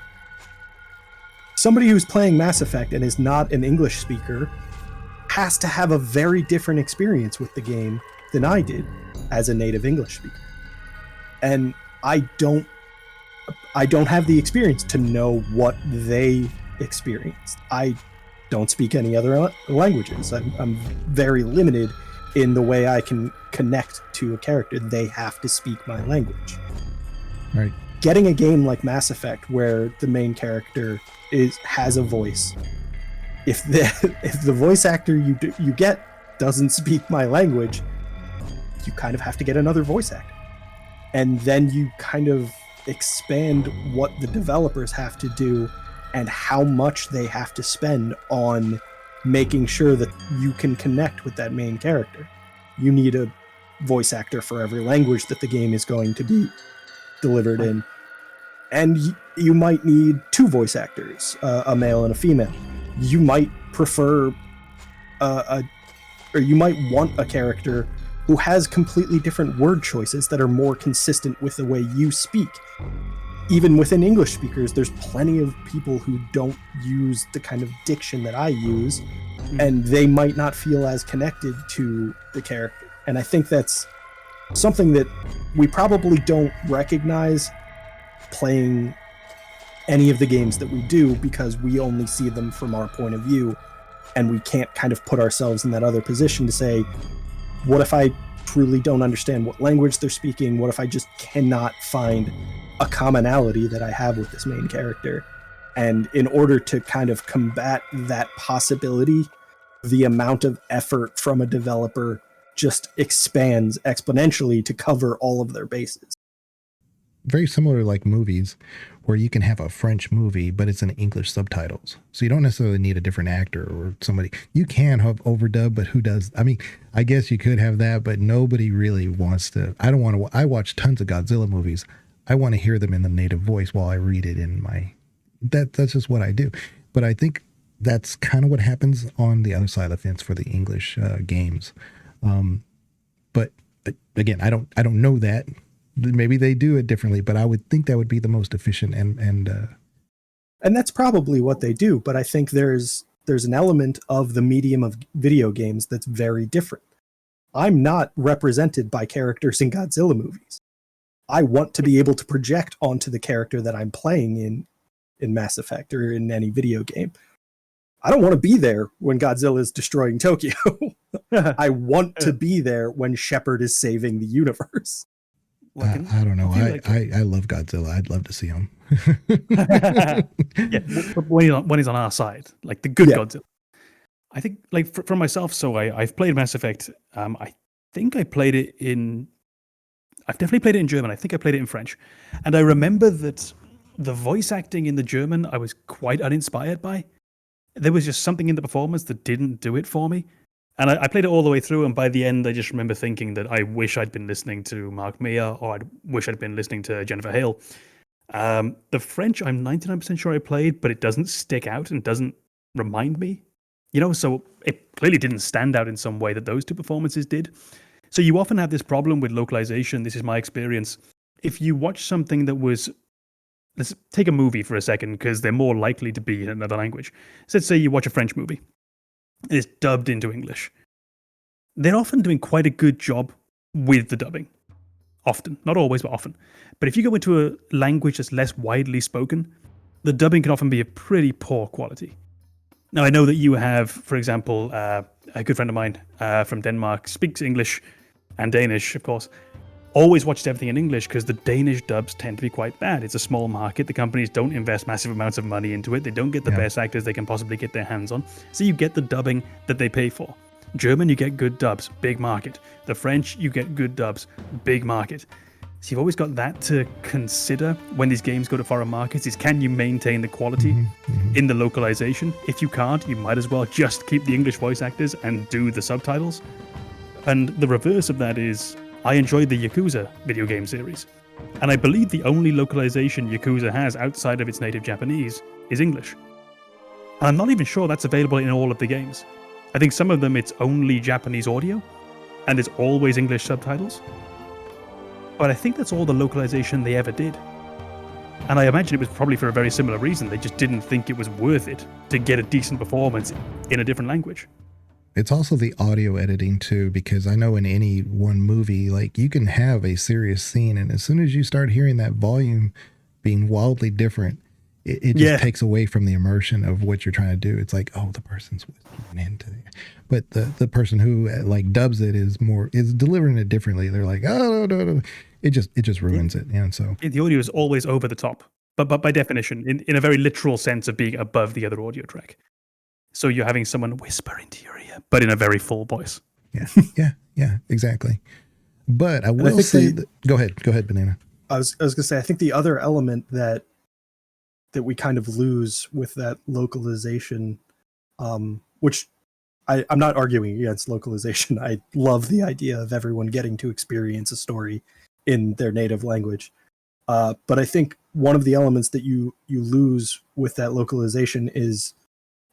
Somebody who's playing Mass Effect and is not an English speaker has to have a very different experience with the game than I did as a native English speaker. And I don't have the experience to know what they experienced. I don't speak any other languages. I'm very limited in the way I can connect to a character. They have to speak my language. Right. Getting a game like Mass Effect where the main character has a voice, if the voice actor you get doesn't speak my language, you kind of have to get another voice actor. And then you kind of expand what the developers have to do and how much they have to spend on making sure that you can connect with that main character. You need a voice actor for every language that the game is going to be delivered in. And you might need 2 voice actors, a male and a female. You might prefer or you might want a character who has completely different word choices that are more consistent with the way you speak. Even within English speakers, there's plenty of people who don't use the kind of diction that I use, and they might not feel as connected to the character. And I think that's something that we probably don't recognize playing any of the games that we do, because we only see them from our point of view, and we can't kind of put ourselves in that other position to say, what if I truly don't understand what language they're speaking? What if I just cannot find a commonality that I have with this main character? And in order to kind of combat that possibility, the amount of effort from a developer just expands exponentially to cover all of their bases. Very similar like movies, where you can have a French movie, but it's in English subtitles. So you don't necessarily need a different actor or somebody. You can have overdub, but who does? I mean, I guess you could have that, but nobody really wants to. I don't want to. I watch tons of Godzilla movies. I want to hear them in the native voice while I read it in my. That's just what I do. But I think that's kind of what happens on the other side of the fence for the English games. But again, I don't know that. Maybe they do it differently, but I would think that would be the most efficient and that's probably what they do. But I think there's an element of the medium of video games that's very different. I'm not represented by characters in Godzilla movies. I want to be able to project onto the character that I'm playing in Mass Effect or in any video game. I don't want to be there when Godzilla is destroying Tokyo. I want to be there when Shepard is saving the universe. I don't know. feel like I love Godzilla. I'd love to see him. yeah, when he's on our side, like the good Yeah. Godzilla. I think, like for myself, so I've played Mass Effect. I think I played it in. I've definitely played it in German. I think I played it in French, and I remember that the voice acting in the German I was quite uninspired by. There was just something in the performance that didn't do it for me. And I played it all the way through, and by the end, I just remember thinking that I wish I'd been listening to Mark Meir, or I wish I'd been listening to Jennifer Hale. The French, I'm 99% sure I played, but it doesn't stick out and doesn't remind me. So it clearly didn't stand out in some way that those two performances did. So you often have this problem with localization. This is my experience. If you watch something that was, let's take a movie for a second, because they're more likely to be in another language. So let's say you watch a French movie. It's dubbed into English. They're often doing quite a good job with the dubbing. Often. Not always, but often. But if you go into a language that's less widely spoken, the dubbing can often be of pretty poor quality. Now, I know that you have, for example, a good friend of mine from Denmark, speaks English and Danish, of course, always watched everything in English because the Danish dubs tend to be quite bad. It's a small market. The companies don't invest massive amounts of money into it. They don't get the best actors they can possibly get their hands on. So you get the dubbing that they pay for. German, you get good dubs, big market. The French, you get good dubs, big market. So you've always got that to consider when these games go to foreign markets, is can you maintain the quality in the localization? If you can't, you might as well just keep the English voice actors and do the subtitles. And the reverse of that is, I enjoyed the Yakuza video game series. And I believe the only localization Yakuza has outside of its native Japanese is English. And I'm not even sure that's available in all of the games. I think some of them it's only Japanese audio, and there's always English subtitles. But I think that's all the localization they ever did. And I imagine it was probably for a very similar reason. They just didn't think it was worth it to get a decent performance in a different language. It's also the audio editing too, because I know in any one movie, like you can have a serious scene, and as soon as you start hearing that volume being wildly different, it just takes away from the immersion of what you're trying to do. It's like, oh, the person's whispering into it. But the person who like dubs it is delivering it differently. They're like, oh no. It just ruins it. And so the audio is always over the top, but by definition, in a very literal sense of being above the other audio track. So you're having someone whisper into your ear, but in a very full voice. Yeah, exactly. But I will say that, go ahead, Banana. I was going to say, I think the other element that we kind of lose with that localization, which I'm not arguing against localization. I love the idea of everyone getting to experience a story in their native language. But I think one of the elements that you lose with that localization is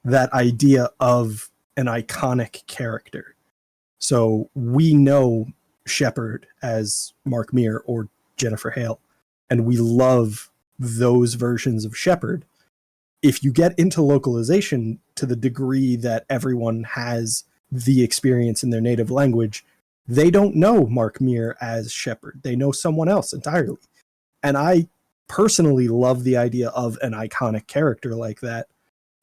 that idea of an iconic character. So we know Shepard as Mark Meir or Jennifer Hale, and we love those versions of Shepard. If you get into localization to the degree that everyone has the experience in their native language, they don't know Mark Meir as Shepard. They know someone else entirely. And I personally love the idea of an iconic character like that,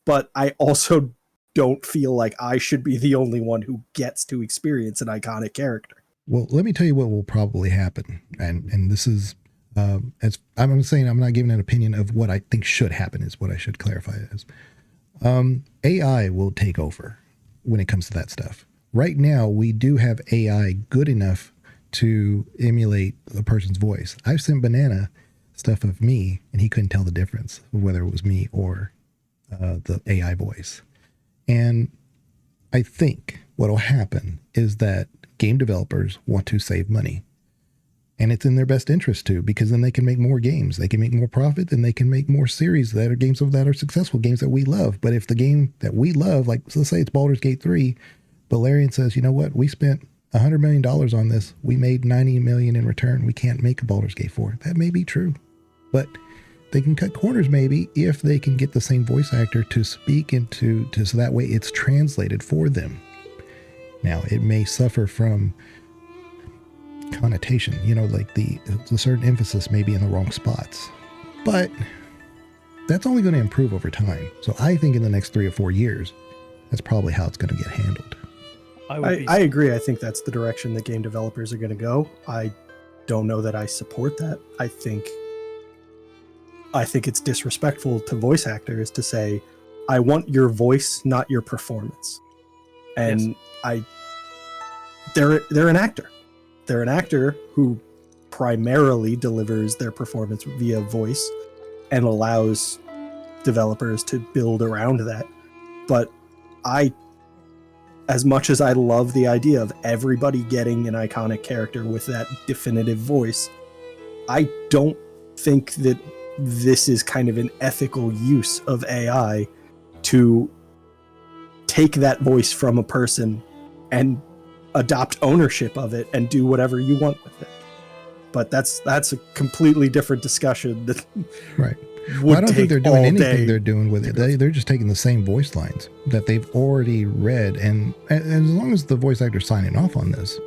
but I also don't feel like I should be the only one who gets to experience an iconic character. Well, let me tell you what will probably happen. And this is, as I'm saying, I'm not giving an opinion of what I think should happen, is what I should clarify it as. AI will take over when it comes to that stuff. Right now, we do have AI good enough to emulate a person's voice. I've sent Banana stuff of me, and he couldn't tell the difference of whether it was me or the AI voice. And I think what will happen is that game developers want to save money. And it's in their best interest to, because then they can make more games. They can make more profit, and they can make more series that are games that are successful, games that we love. But if the game that we love, like let's say it's Baldur's Gate 3, but Larian says, you know what, we spent $100 million on this. We made $90 million in return. We can't make a Baldur's Gate 4. That may be true, but they can cut corners maybe if they can get the same voice actor to speak into, so that way it's translated for them. Now, it may suffer from connotation, like the certain emphasis may be in the wrong spots, but that's only going to improve over time. So I think in the next 3 or 4 years, that's probably how it's going to get handled. I agree. I think that's the direction that game developers are going to go. I don't know that I support that. I think it's disrespectful to voice actors to say, I want your voice, not your performance. And Yes. They're an actor. They're an actor who primarily delivers their performance via voice and allows developers to build around that. But as much as I love the idea of everybody getting an iconic character with that definitive voice, I don't think that this is kind of an ethical use of AI to take that voice from a person and adopt ownership of it and do whatever you want with it. But that's a completely different discussion that Right. Well, I don't think they're doing anything they're doing with it. They're just taking the same voice lines that they've already read. And as long as the voice actor's signing off on this,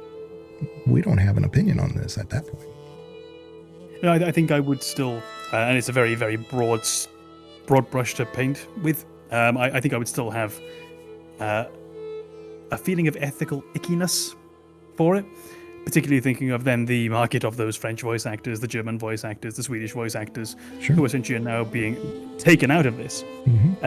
we don't have an opinion on this at that point. No, I think I would still, and it's a very, very broad brush to paint with. I think I would still have a feeling of ethical ickiness for it, particularly thinking of then the market of those French voice actors, the German voice actors, the Swedish voice actors, Sure. who essentially are now being taken out of this,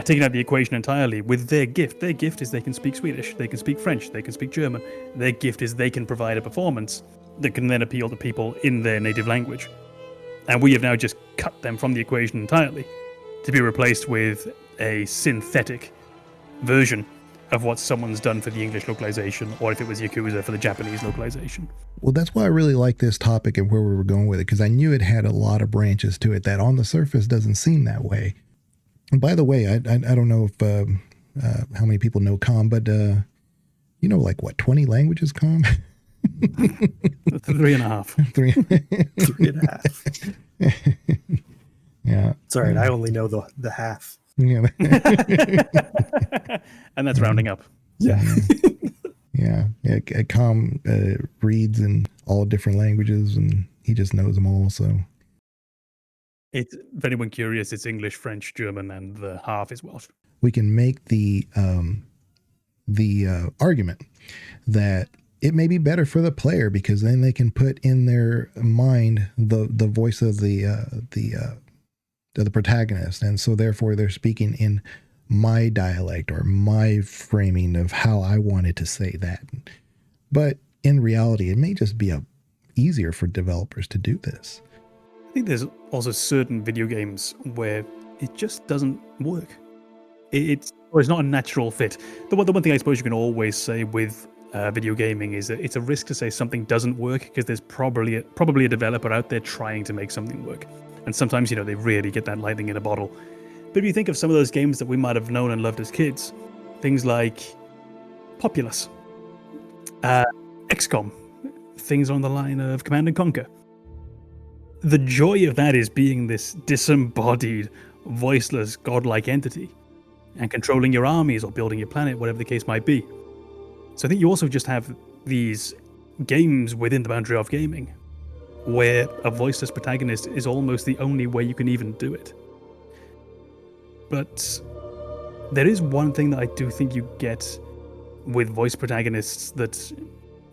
taken out of the equation entirely with their gift. Their gift is they can speak Swedish, they can speak French, they can speak German. Their gift is they can provide a performance that can then appeal to people in their native language. And we have now just cut them from the equation entirely to be replaced with a synthetic version of what someone's done for the English localization, or if it was Yakuza for the Japanese localization. Well, that's why I really like this topic and where we were going with it, because I knew it had a lot of branches to it that on the surface doesn't seem that way. And by the way, I don't know if how many people know Com, but you know, like what, 20 languages, Com? 3.5. 3.5. Yeah. It's all right. I only know the half. Yeah. And that's rounding up. Yeah. Yeah. Com reads in all different languages and he just knows them all. So It's, if anyone curious, it's English, French, German, and the half is Welsh. we can make the argument that it may be better for the player because then they can put in their mind the voice of the protagonist, and so therefore they're speaking in my dialect or my framing of how I wanted to say that. But in reality, it may just be easier for developers to do this. I think there's also certain video games where it just doesn't work. It's not a natural fit. The one thing I suppose you can always say with video gaming is that it's a risk to say something doesn't work because there's probably a developer out there trying to make something work. And sometimes, they really get that lightning in a bottle. But if you think of some of those games that we might have known and loved as kids, things like Populous, XCOM, things on the line of Command & Conquer. The joy of that is being this disembodied, voiceless, godlike entity and controlling your armies or building your planet, whatever the case might be. So I think you also just have these games within the boundary of gaming where a voiceless protagonist is almost the only way you can even do it. But there is one thing that I do think you get with voice protagonists that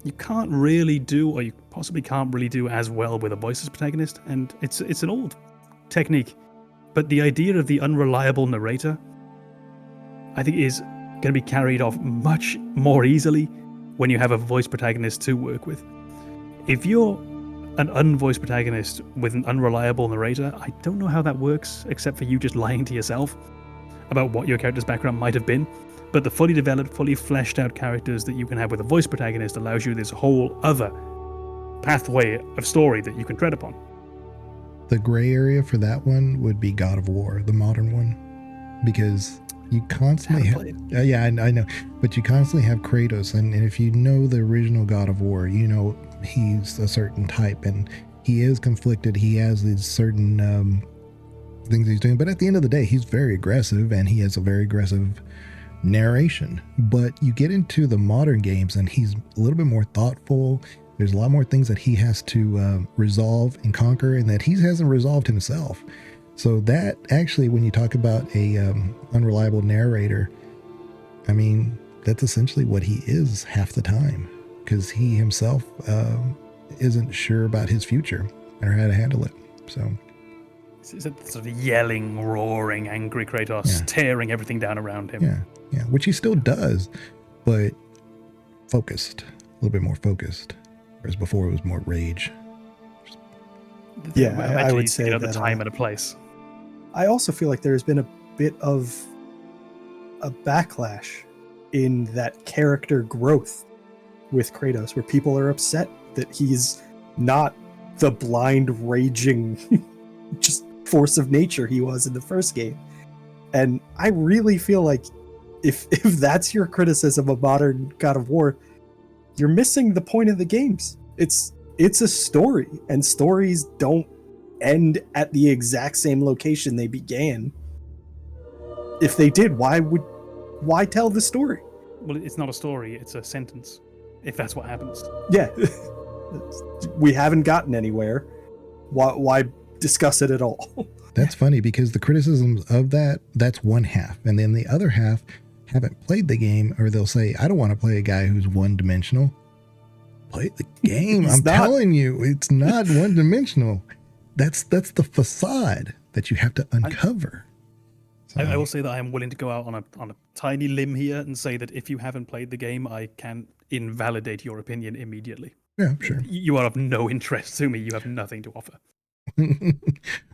you can't really do, or you possibly can't really do as well with a voiceless protagonist, and it's an old technique. But the idea of the unreliable narrator, I think, is going to be carried off much more easily when you have a voice protagonist to work with. If you're an unvoiced protagonist with an unreliable narrator, I don't know how that works, except for you just lying to yourself about what your character's background might have been. But the fully developed, fully fleshed out characters that you can have with a voice protagonist allows you this whole other pathway of story that you can tread upon. The gray area for that one would be God of War, the modern one, because you constantly have, I know, but you constantly have Kratos, and if you know the original God of War, he's a certain type, and he is conflicted. He has these certain things he's doing, but at the end of the day, he's very aggressive, and he has a very aggressive narration. But you get into the modern games, and he's a little bit more thoughtful. There's a lot more things that he has to resolve and conquer, and that he hasn't resolved himself. So that actually, when you talk about a unreliable narrator, I mean, that's essentially what he is half the time, because he himself isn't sure about his future or how to handle it. So It's a sort of yelling, roaring, angry Kratos, tearing everything down around him. Yeah, which he still does, but focused, a little bit more focused, whereas before it was more rage. Yeah, I would say that the time and a place. I also feel like there's been a bit of a backlash in that character growth with Kratos, where people are upset that he's not the blind, raging, just force of nature he was in the first game. And I really feel like if that's your criticism of modern God of War, you're missing the point of the games. It's a story, and stories don't end at the exact same location they began. If they did, why tell the story? Well, it's not a story, it's a sentence, if that's what happens. Yeah. We haven't gotten anywhere. Why discuss it at all? That's funny, because the criticisms of that's one half. And then the other half haven't played the game, or they'll say, I don't want to play a guy who's one-dimensional. Play the game. I'm telling you, it's not one-dimensional. That's the facade that you have to uncover. I will say that I am willing to go out on a tiny limb here and say that if you haven't played the game, I can invalidate your opinion immediately. Yeah, sure. You are of no interest to me. You have nothing to offer.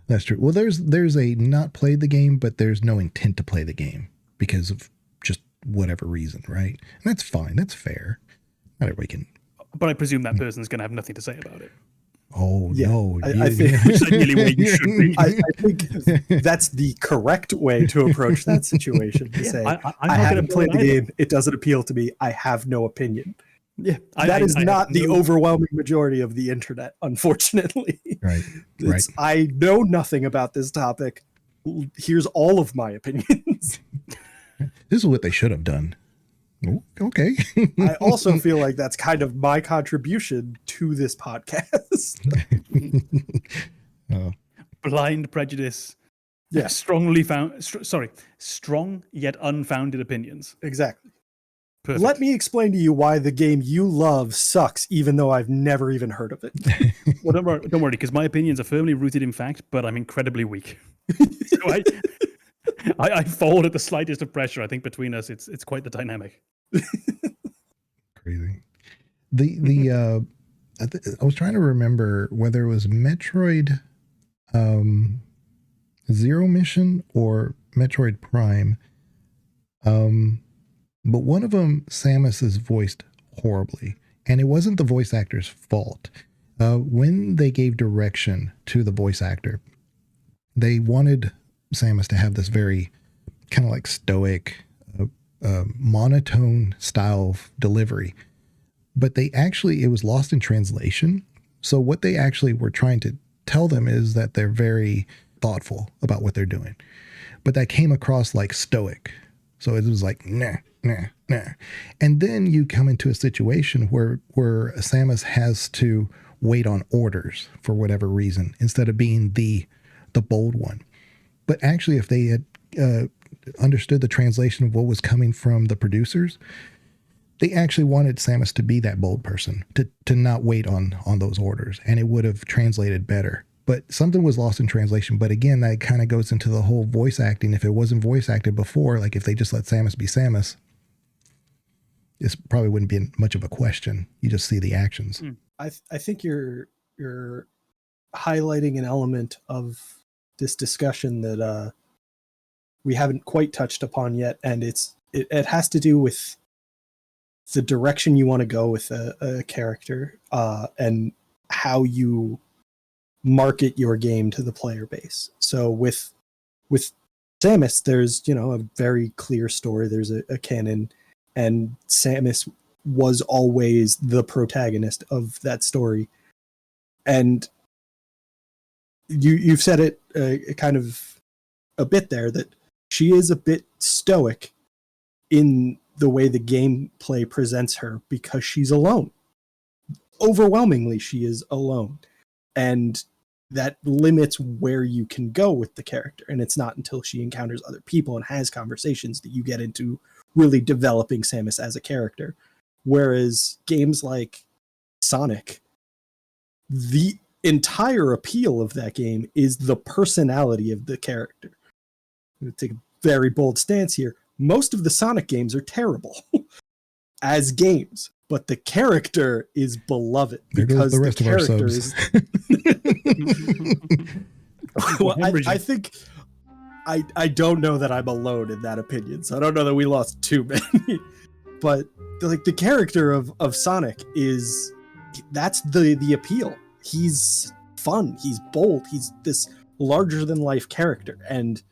That's true. Well, there's a not played the game, but there's no intent to play the game because of just whatever reason, right? And that's fine. That's fair. Not everybody can. But I presume that person's going to have nothing to say about it. Oh, yeah. No. I think which is ideally where you should be. I think that's the correct way to approach that situation. To say, I haven't played the game. It doesn't appeal to me. I have no opinion. Yeah, that is not the overwhelming majority of the internet, unfortunately. Right. I know nothing about this topic. Here's all of my opinions. This is what they should have done. Oh, okay. I also feel like that's kind of my contribution to this podcast. Blind prejudice. Yeah. Strong yet unfounded opinions. Exactly. Perfect. Let me explain to you why the game you love sucks, even though I've never even heard of it. Well, don't worry, because my opinions are firmly rooted in fact, but I'm incredibly weak. So I fold at the slightest of pressure. I think between us, it's quite the dynamic. Crazy. I was trying to remember whether it was Metroid Zero Mission or Metroid Prime. But one of them, Samus, is voiced horribly, and it wasn't the voice actor's fault. When they gave direction to the voice actor, they wanted Samus to have this very kind of like stoic, monotone style of delivery, but it was lost in translation. So what they actually were trying to tell them is that they're very thoughtful about what they're doing, but that came across like stoic. So it was like, nah. And then you come into a situation where Samus has to wait on orders for whatever reason, instead of being the bold one. But actually, if they had understood the translation of what was coming from the producers, they actually wanted Samus to be that bold person, to not wait on those orders, and it would have translated better. But something was lost in translation. But again, that kind of goes into the whole voice acting. If it wasn't voice acted before, like if they just let Samus be Samus, this probably wouldn't be much of a question. You just see the actions. I think you're highlighting an element of this discussion that we haven't quite touched upon yet, and it has to do with the direction you want to go with a character and how you market your game to the player base. So with Samus, there's a very clear story. There's a canon, and Samus was always the protagonist of that story. And you've said it kind of a bit there, that she is a bit stoic in the way the gameplay presents her, because she's alone. Overwhelmingly, she is alone. And that limits where you can go with the character. And it's not until she encounters other people and has conversations that you get into really developing Samus as a character. Whereas games like Sonic the entire appeal of that game is the personality of the character. I'm going to take a very bold stance here. Most of the Sonic games are terrible as games, but the character is beloved because the rest of our subs. Well, I think I don't know that I'm alone in that opinion, so I don't know that we lost too many. But like the character of Sonic that's the appeal. He's fun, he's bold, he's this larger than life character, and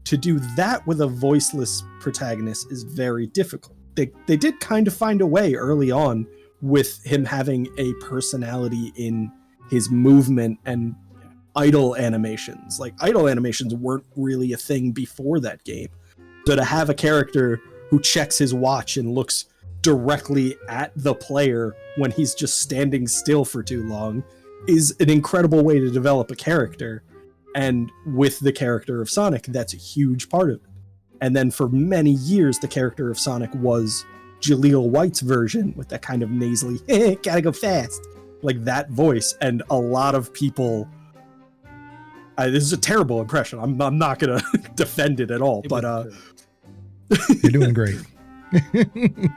to do that with a voiceless protagonist is very difficult. They did kind of find a way early on with him having a personality in his movement and idle animations. Like, idle animations weren't really a thing before that game. So to have a character who checks his watch and looks directly at the player when he's just standing still for too long is an incredible way to develop a character. And with the character of Sonic, that's a huge part of it. And then for many years, the character of Sonic was Jaleel White's version with that kind of nasally, gotta go fast, like that voice. And a lot of people, this is a terrible impression. I'm not gonna defend it at all, but you're doing great.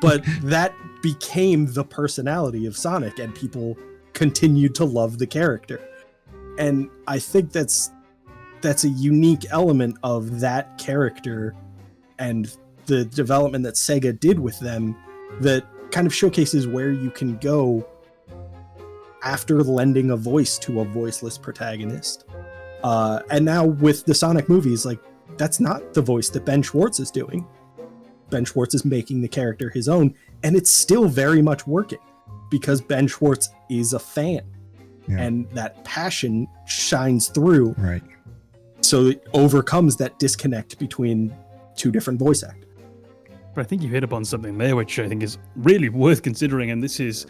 But that became the personality of Sonic, and people continued to love the character. And I think that's a unique element of that character and the development that Sega did with them that kind of showcases where you can go after lending a voice to a voiceless protagonist. And now with the Sonic movies, like, that's not the voice that Ben Schwartz is doing. Ben Schwartz is making the character his own, and it's still very much working because Ben Schwartz is a fan. Yeah. And that passion shines through. Right. So it overcomes that disconnect between two different voice actors. But I think you hit upon something there, which I think is really worth considering, and this is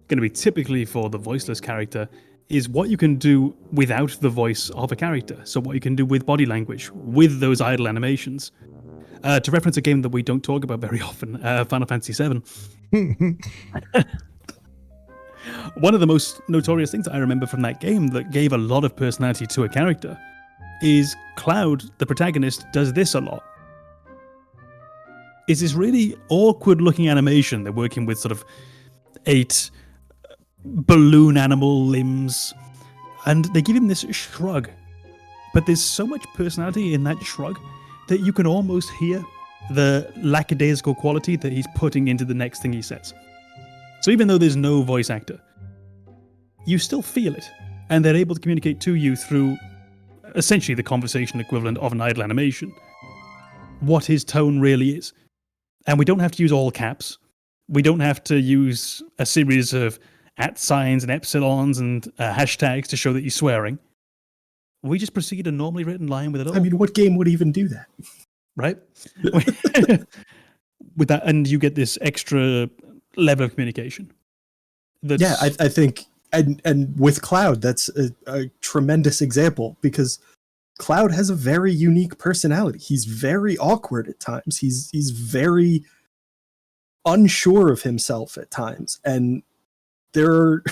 going to be typically for the voiceless character, is what you can do without the voice of a character. So what you can do with body language, with those idle animations. To reference a game that we don't talk about very often, Final Fantasy VII. One of the most notorious things I remember from that game that gave a lot of personality to a character is Cloud, the protagonist, does this a lot. It's this really awkward looking animation. They're working with sort of 8 balloon animal limbs, and they give him this shrug. But there's so much personality in that shrug that you can almost hear the lackadaisical quality that he's putting into the next thing he says. So even though there's no voice actor, you still feel it, and they're able to communicate to you through essentially the conversation equivalent of an idle animation, what his tone really is. And we don't have to use all caps. We don't have to use a series of @ signs and epsilons and hashtags to show that he's swearing. We just proceed a normally written line with it all. I mean, what game would even do that? Right? With that, and you get this extra level of communication. Yeah, I think, and with Cloud, that's a tremendous example, because Cloud has a very unique personality. He's very awkward at times. He's very unsure of himself at times, and there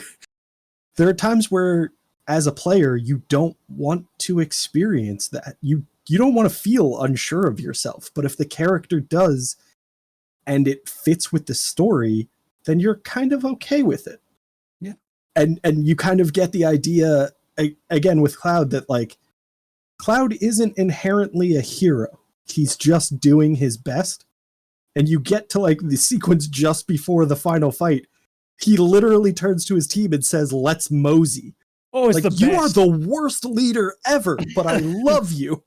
are times where, as a player, you don't want to experience that. You don't want to feel unsure of yourself. But if the character does, and it fits with the story, then you're kind of okay with it. Yeah. And you kind of get the idea, again, with Cloud, that like, Cloud isn't inherently a hero. He's just doing his best. And you get to like the sequence just before the final fight. He literally turns to his team and says, "Let's mosey." Oh, it's like, the best. You are the worst leader ever, but I love you.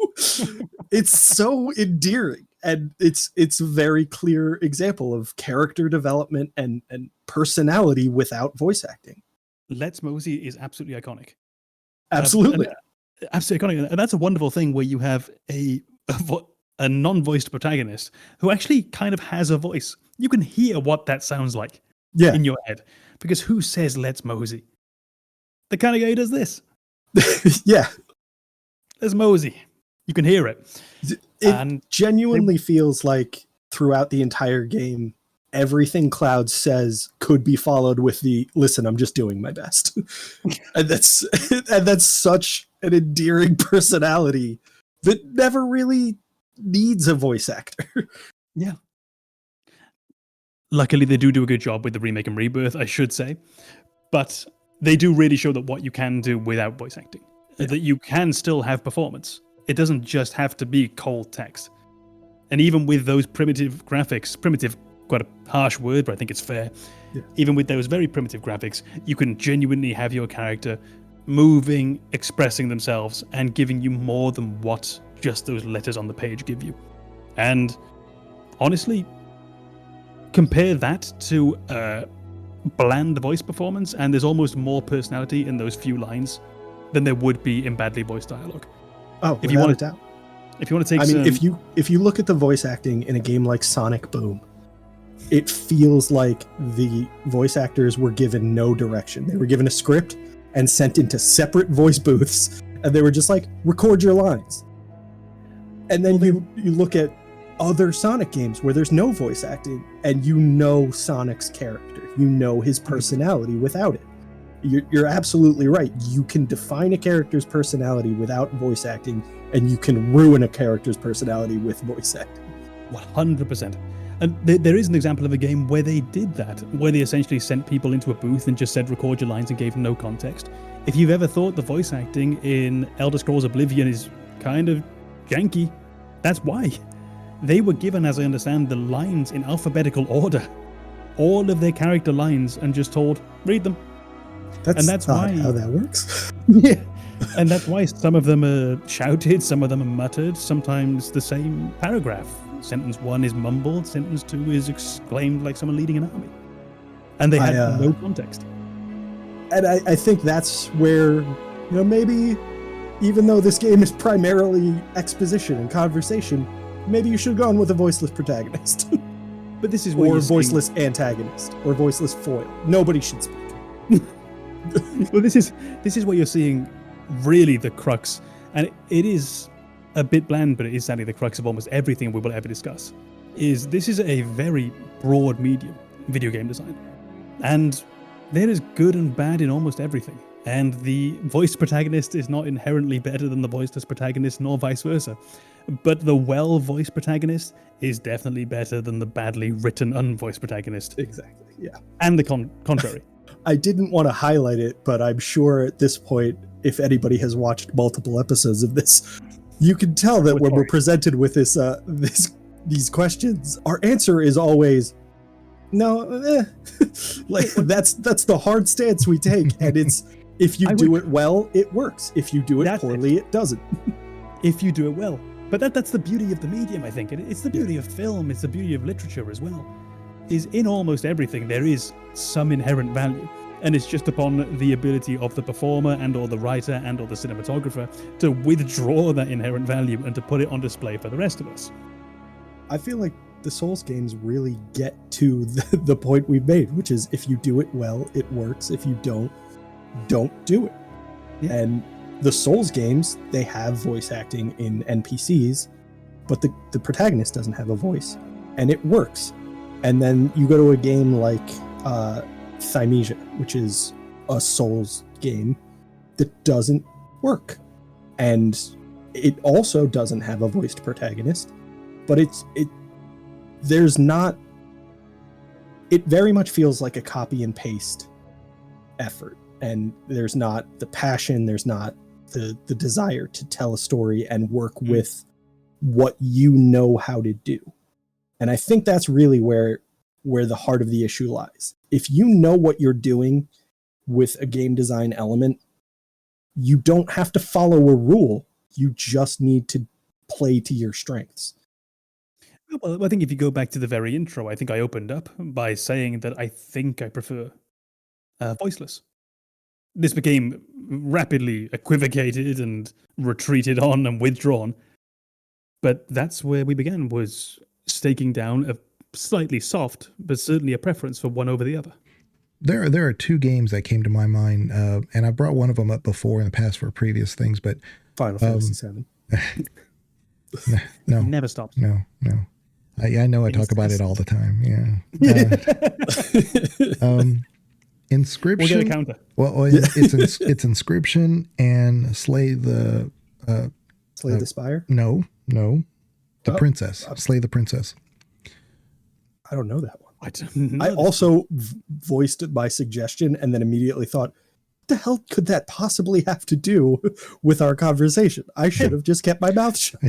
It's so endearing. And it's a very clear example of character development and personality without voice acting. Let's Mosey is absolutely iconic. Absolutely. Absolutely iconic. And that's a wonderful thing where you have a non-voiced protagonist who actually kind of has a voice. You can hear what that sounds like in your head. Because who says "Let's Mosey"? The kind of guy who does this. Yeah. Let's Mosey. You can hear it. It genuinely feels like throughout the entire game, everything Cloud says could be followed with the "listen, I'm just doing my best." and that's such an endearing personality that never really needs a voice actor. Yeah. Luckily, they do a good job with the remake and rebirth, I should say. But they do really show that what you can do without voice acting. Yeah. That you can still have performance. It doesn't just have to be cold text. And even with those primitive graphics, primitive, quite a harsh word, but I think it's fair. Yeah. Even with those very primitive graphics, you can genuinely have your character moving, expressing themselves, and giving you more than what just those letters on the page give you. And honestly, compare that to a bland voice performance, and there's almost more personality in those few lines than there would be in badly voiced dialogue. Oh, if you want to doubt. If you want to take, if you look at the voice acting in a game like Sonic Boom, it feels like the voice actors were given no direction. They were given a script and sent into separate voice booths, and they were just like, record your lines. And then you look at other Sonic games where there's no voice acting, and you know Sonic's character, you know his personality without it. You're absolutely right. You can define a character's personality without voice acting, and you can ruin a character's personality with voice acting. 100%. And there is an example of a game where they did that, where they essentially sent people into a booth and just said, record your lines, and gave no context. If you've ever thought the voice acting in Elder Scrolls Oblivion is kind of janky, that's why. They were given, as I understand, the lines in alphabetical order. All of their character lines, and just told, read them. That's why how that works. Yeah. And that's why some of them are shouted, some of them are muttered, sometimes the same paragraph. Sentence 1 is mumbled, sentence 2 is exclaimed like someone leading an army. And they had no context. And I think that's where, maybe even though this game is primarily exposition and conversation, maybe you should have gone with a voiceless protagonist. But this is where voiceless antagonist or voiceless foil. Nobody should speak. Well, this is what you're seeing really the crux, and it is a bit bland, but it is sadly the crux of almost everything we will ever discuss. This is a very broad medium, video game design, and there is good and bad in almost everything. And the voiced protagonist is not inherently better than the voiceless protagonist, nor vice versa. But the well-voiced protagonist is definitely better than the badly written, unvoiced protagonist. Exactly, yeah. And the contrary. I didn't want to highlight it, but I'm sure at this point, if anybody has watched multiple episodes of this, you can tell that when we're presented with these questions, our answer is always, no, like that's the hard stance we take, and it's if you do it well, it works. If you do it poorly, it doesn't. If you do it well. But that's the beauty of the medium, I think. It's the beauty of film, it's the beauty of literature as well. Is in almost everything there is some inherent value, and it's just upon the ability of the performer and or the writer and or the cinematographer to withdraw that inherent value and to put it on display for the rest of us. I feel like the Souls games really get to the point we've made, which is if you do it well, it works. If you don't do it. Yeah. And the Souls games, they have voice acting in NPCs, but the protagonist doesn't have a voice, and it works. And then you go to a game like Thymesia, which is a Souls game that doesn't work. And it also doesn't have a voiced protagonist, but it very much feels like a copy and paste effort. And there's not the passion, there's not the desire to tell a story and work with what you know how to do. And I think that's really where the heart of the issue lies. If you know what you're doing with a game design element, you don't have to follow a rule. You just need to play to your strengths. Well, I think if you go back to the very intro, I think I opened up by saying that I think I prefer voiceless. This became rapidly equivocated and retreated on and withdrawn. But that's where we began, was staking down a slightly soft, but certainly a preference for one over the other. There are two games that came to my mind, and I brought one of them up before in the past for previous things, but Final Fantasy VII. No, never stops. No. I know I talk about it all the time. Yeah. Inscription. We'll get a counter. Well, it's Inscription and Slay the Slay the Spire? No. The Princess. Slay the Princess. I don't know that one. I don't know. I also voiced my suggestion and then immediately thought, what the hell could that possibly have to do with our conversation? I should have just kept my mouth shut.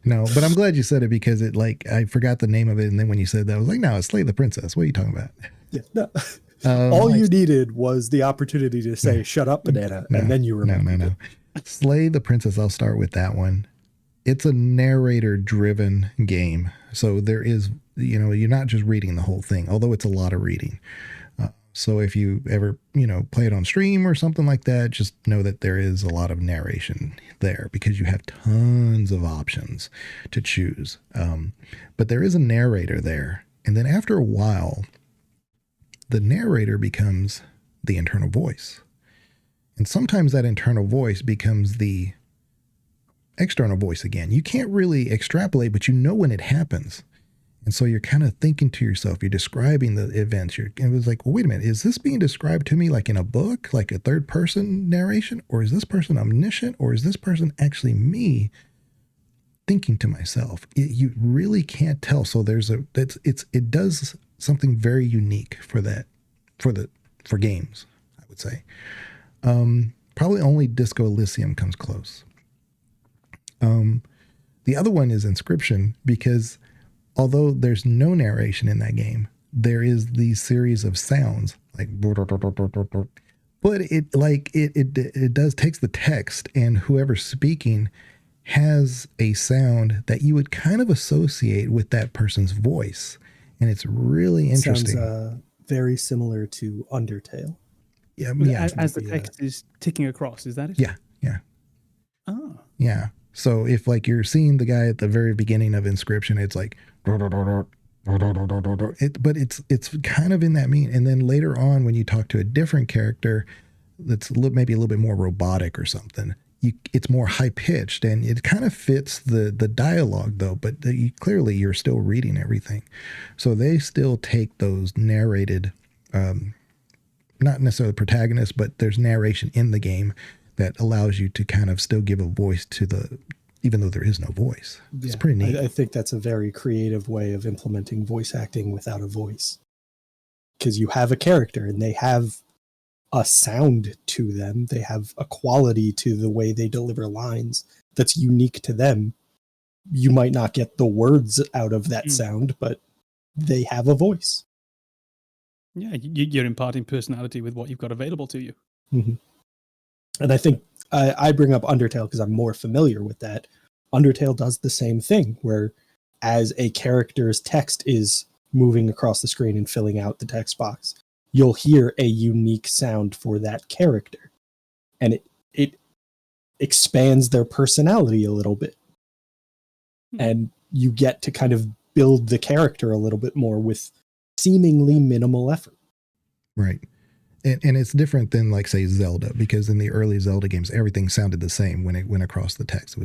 No, but I'm glad you said it because I forgot the name of it. And then when you said that, I was like, no, it's Slay the Princess. What are you talking about? Yeah, no. All you needed was the opportunity to say, shut up, Banana. And then you remember. No. Slay the Princess. I'll start with that one. It's a narrator driven game. So there is, you're not just reading the whole thing, although it's a lot of reading. So if you ever, play it on stream or something like that, just know that there is a lot of narration there because you have tons of options to choose. But there is a narrator there. And then after a while, the narrator becomes the internal voice. And sometimes that internal voice becomes the external voice again. You can't really extrapolate, but when it happens. And so you're kind of thinking to yourself, you're describing the events. It was like, well, wait a minute, is this being described to me like in a book, like a third person narration? Or is this person omniscient? Or is this person actually me thinking to myself? You really can't tell. So it does something very unique for games, I would say. Probably only Disco Elysium comes close. The other one is Inscription because although there's no narration in that game, there is these series of sounds like, but it does takes the text and whoever's speaking has a sound that you would kind of associate with that person's voice. And it's really interesting. Sounds very similar to Undertale. Yeah. As the text is ticking across, is that it? Yeah. Oh. Yeah. So if you're seeing the guy at the very beginning of Inscription, it's like, but it's kind of in that mean. And then later on, when you talk to a different character that's maybe a little bit more robotic or something, it's more high pitched and it kind of fits the dialogue though. But clearly you're still reading everything. So they still take those narrated, not necessarily protagonists, but there's narration in the game that allows you to kind of still give a voice to even though there is no voice. It's pretty neat. I think that's a very creative way of implementing voice acting without a voice. Because you have a character and they have a sound to them. They have a quality to the way they deliver lines that's unique to them. You might not get the words out of that sound, but they have a voice. Yeah, you're imparting personality with what you've got available to you. Mm-hmm. And I think I bring up Undertale because I'm more familiar with that. Undertale does the same thing, where as a character's text is moving across the screen and filling out the text box, you'll hear a unique sound for that character. And it expands their personality a little bit. And you get to kind of build the character a little bit more with seemingly minimal effort. Right. And it's different than say Zelda, because in the early Zelda games, everything sounded the same when it went across the text.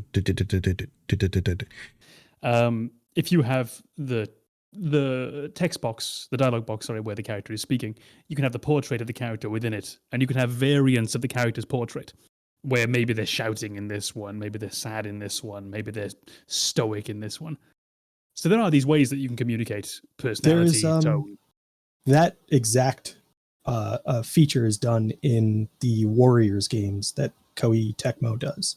If you have the text box, the dialogue box, where the character is speaking, you can have the portrait of the character within it, and you can have variants of the character's portrait, where maybe they're shouting in this one, maybe they're sad in this one, maybe they're stoic in this one. So there are these ways that you can communicate personality, tone. That exact feature is done in the Warriors games that Koei Tecmo does.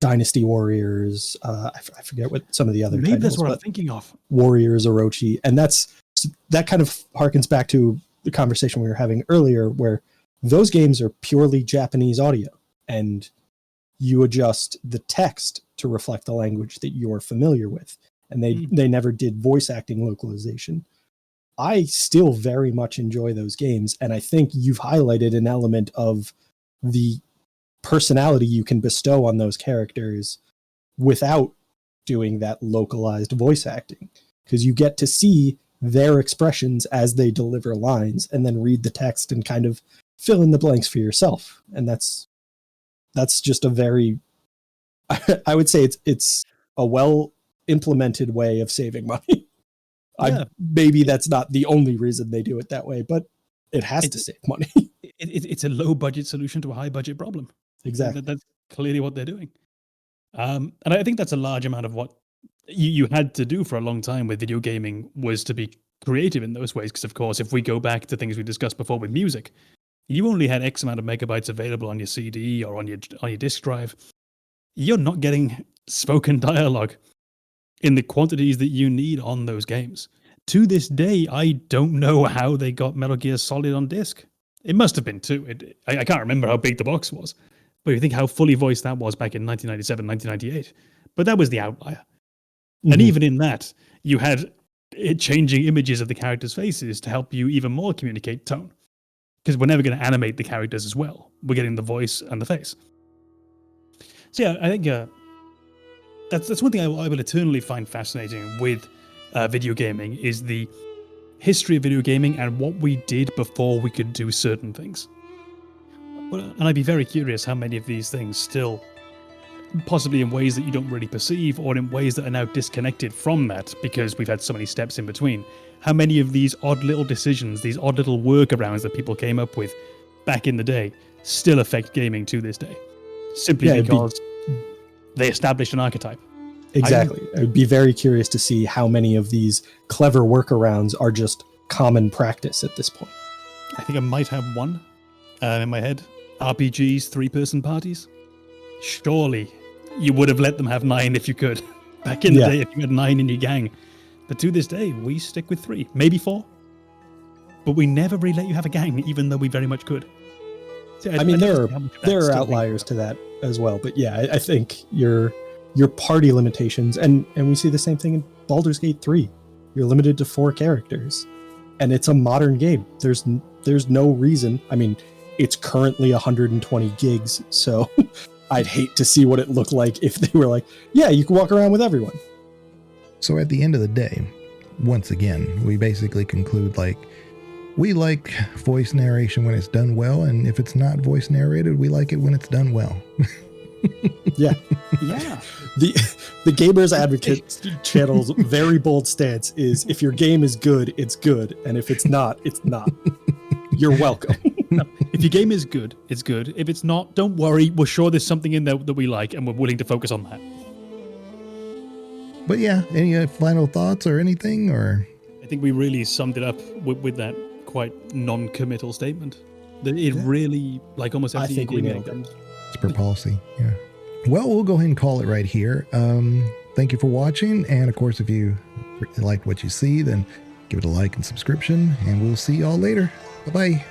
Dynasty Warriors, I forget what some of the other Maybe titles, that's what I'm thinking of. Warriors, Orochi, and that kind of harkens back to the conversation we were having earlier, where those games are purely Japanese audio, and you adjust the text to reflect the language that you're familiar with, and they never did voice acting localization. I still very much enjoy those games, and I think you've highlighted an element of the personality you can bestow on those characters without doing that localized voice acting, because you get to see their expressions as they deliver lines and then read the text and kind of fill in the blanks for yourself. And that's just a very, I would say it's a well implemented way of saving money. Yeah. Maybe that's not the only reason they do it that way, but it has to save money. It's a low budget solution to a high budget problem. Exactly. That's clearly what they're doing. And I think that's a large amount of what you had to do for a long time with video gaming, was to be creative in those ways. Because of course, if we go back to things we discussed before with music, you only had X amount of megabytes available on your CD or on your disk drive. You're not getting spoken dialogue in the quantities that you need on those games. To this day, I don't know how they got Metal Gear Solid on disc. It must have been too. I can't remember how big the box was, but you think how fully voiced that was back in 1997, 1998. But that was the outlier. Mm-hmm. And even in that, you had it changing images of the characters' faces to help you even more communicate tone. Because we're never going to animate the characters as well. We're getting the voice and the face. So yeah, I think that's one thing I will eternally find fascinating with video gaming, is the history of video gaming and what we did before we could do certain things. And I'd be very curious how many of these things still, possibly in ways that you don't really perceive, or in ways that are now disconnected from that because we've had so many steps in between, how many of these odd little decisions, these odd little workarounds that people came up with back in the day still affect gaming to this day, simply because they established an archetype. Exactly. I'd be very curious to see how many of these clever workarounds are just common practice at this point. I think I might have one in my head. RPGs, 3-person parties. Surely you would have let them have 9 if you could. Back in the day, if you had 9 in your gang. But to this day, we stick with 3, maybe 4. But we never really let you have a gang, even though we very much could. So I mean, there are outliers to that as well. But yeah, I think your party limitations, and we see the same thing in Baldur's Gate 3. You're limited to 4 characters, and it's a modern game. There's no reason. I mean, it's currently 120 gigs, so I'd hate to see what it looked like if they were like, yeah, you can walk around with everyone. So at the end of the day, once again, we basically conclude we like voice narration when it's done well, and if it's not voice narrated, we like it when it's done well. Yeah. The Gamers Advocate channel's very bold stance is, if your game is good, it's good, and if it's not, it's not. You're welcome. No, if your game is good, it's good. If it's not, don't worry. We're sure there's something in there that we like, and we're willing to focus on that. But yeah, any final thoughts or anything? Or I think we really summed it up with that quite non-committal statement. That it really, like almost everything. I think we nailed it. It's per policy, yeah. Well, we'll go ahead and call it right here. Thank you for watching, and of course, if you liked what you see, then give it a like and subscription, and we'll see y'all later. Bye-bye.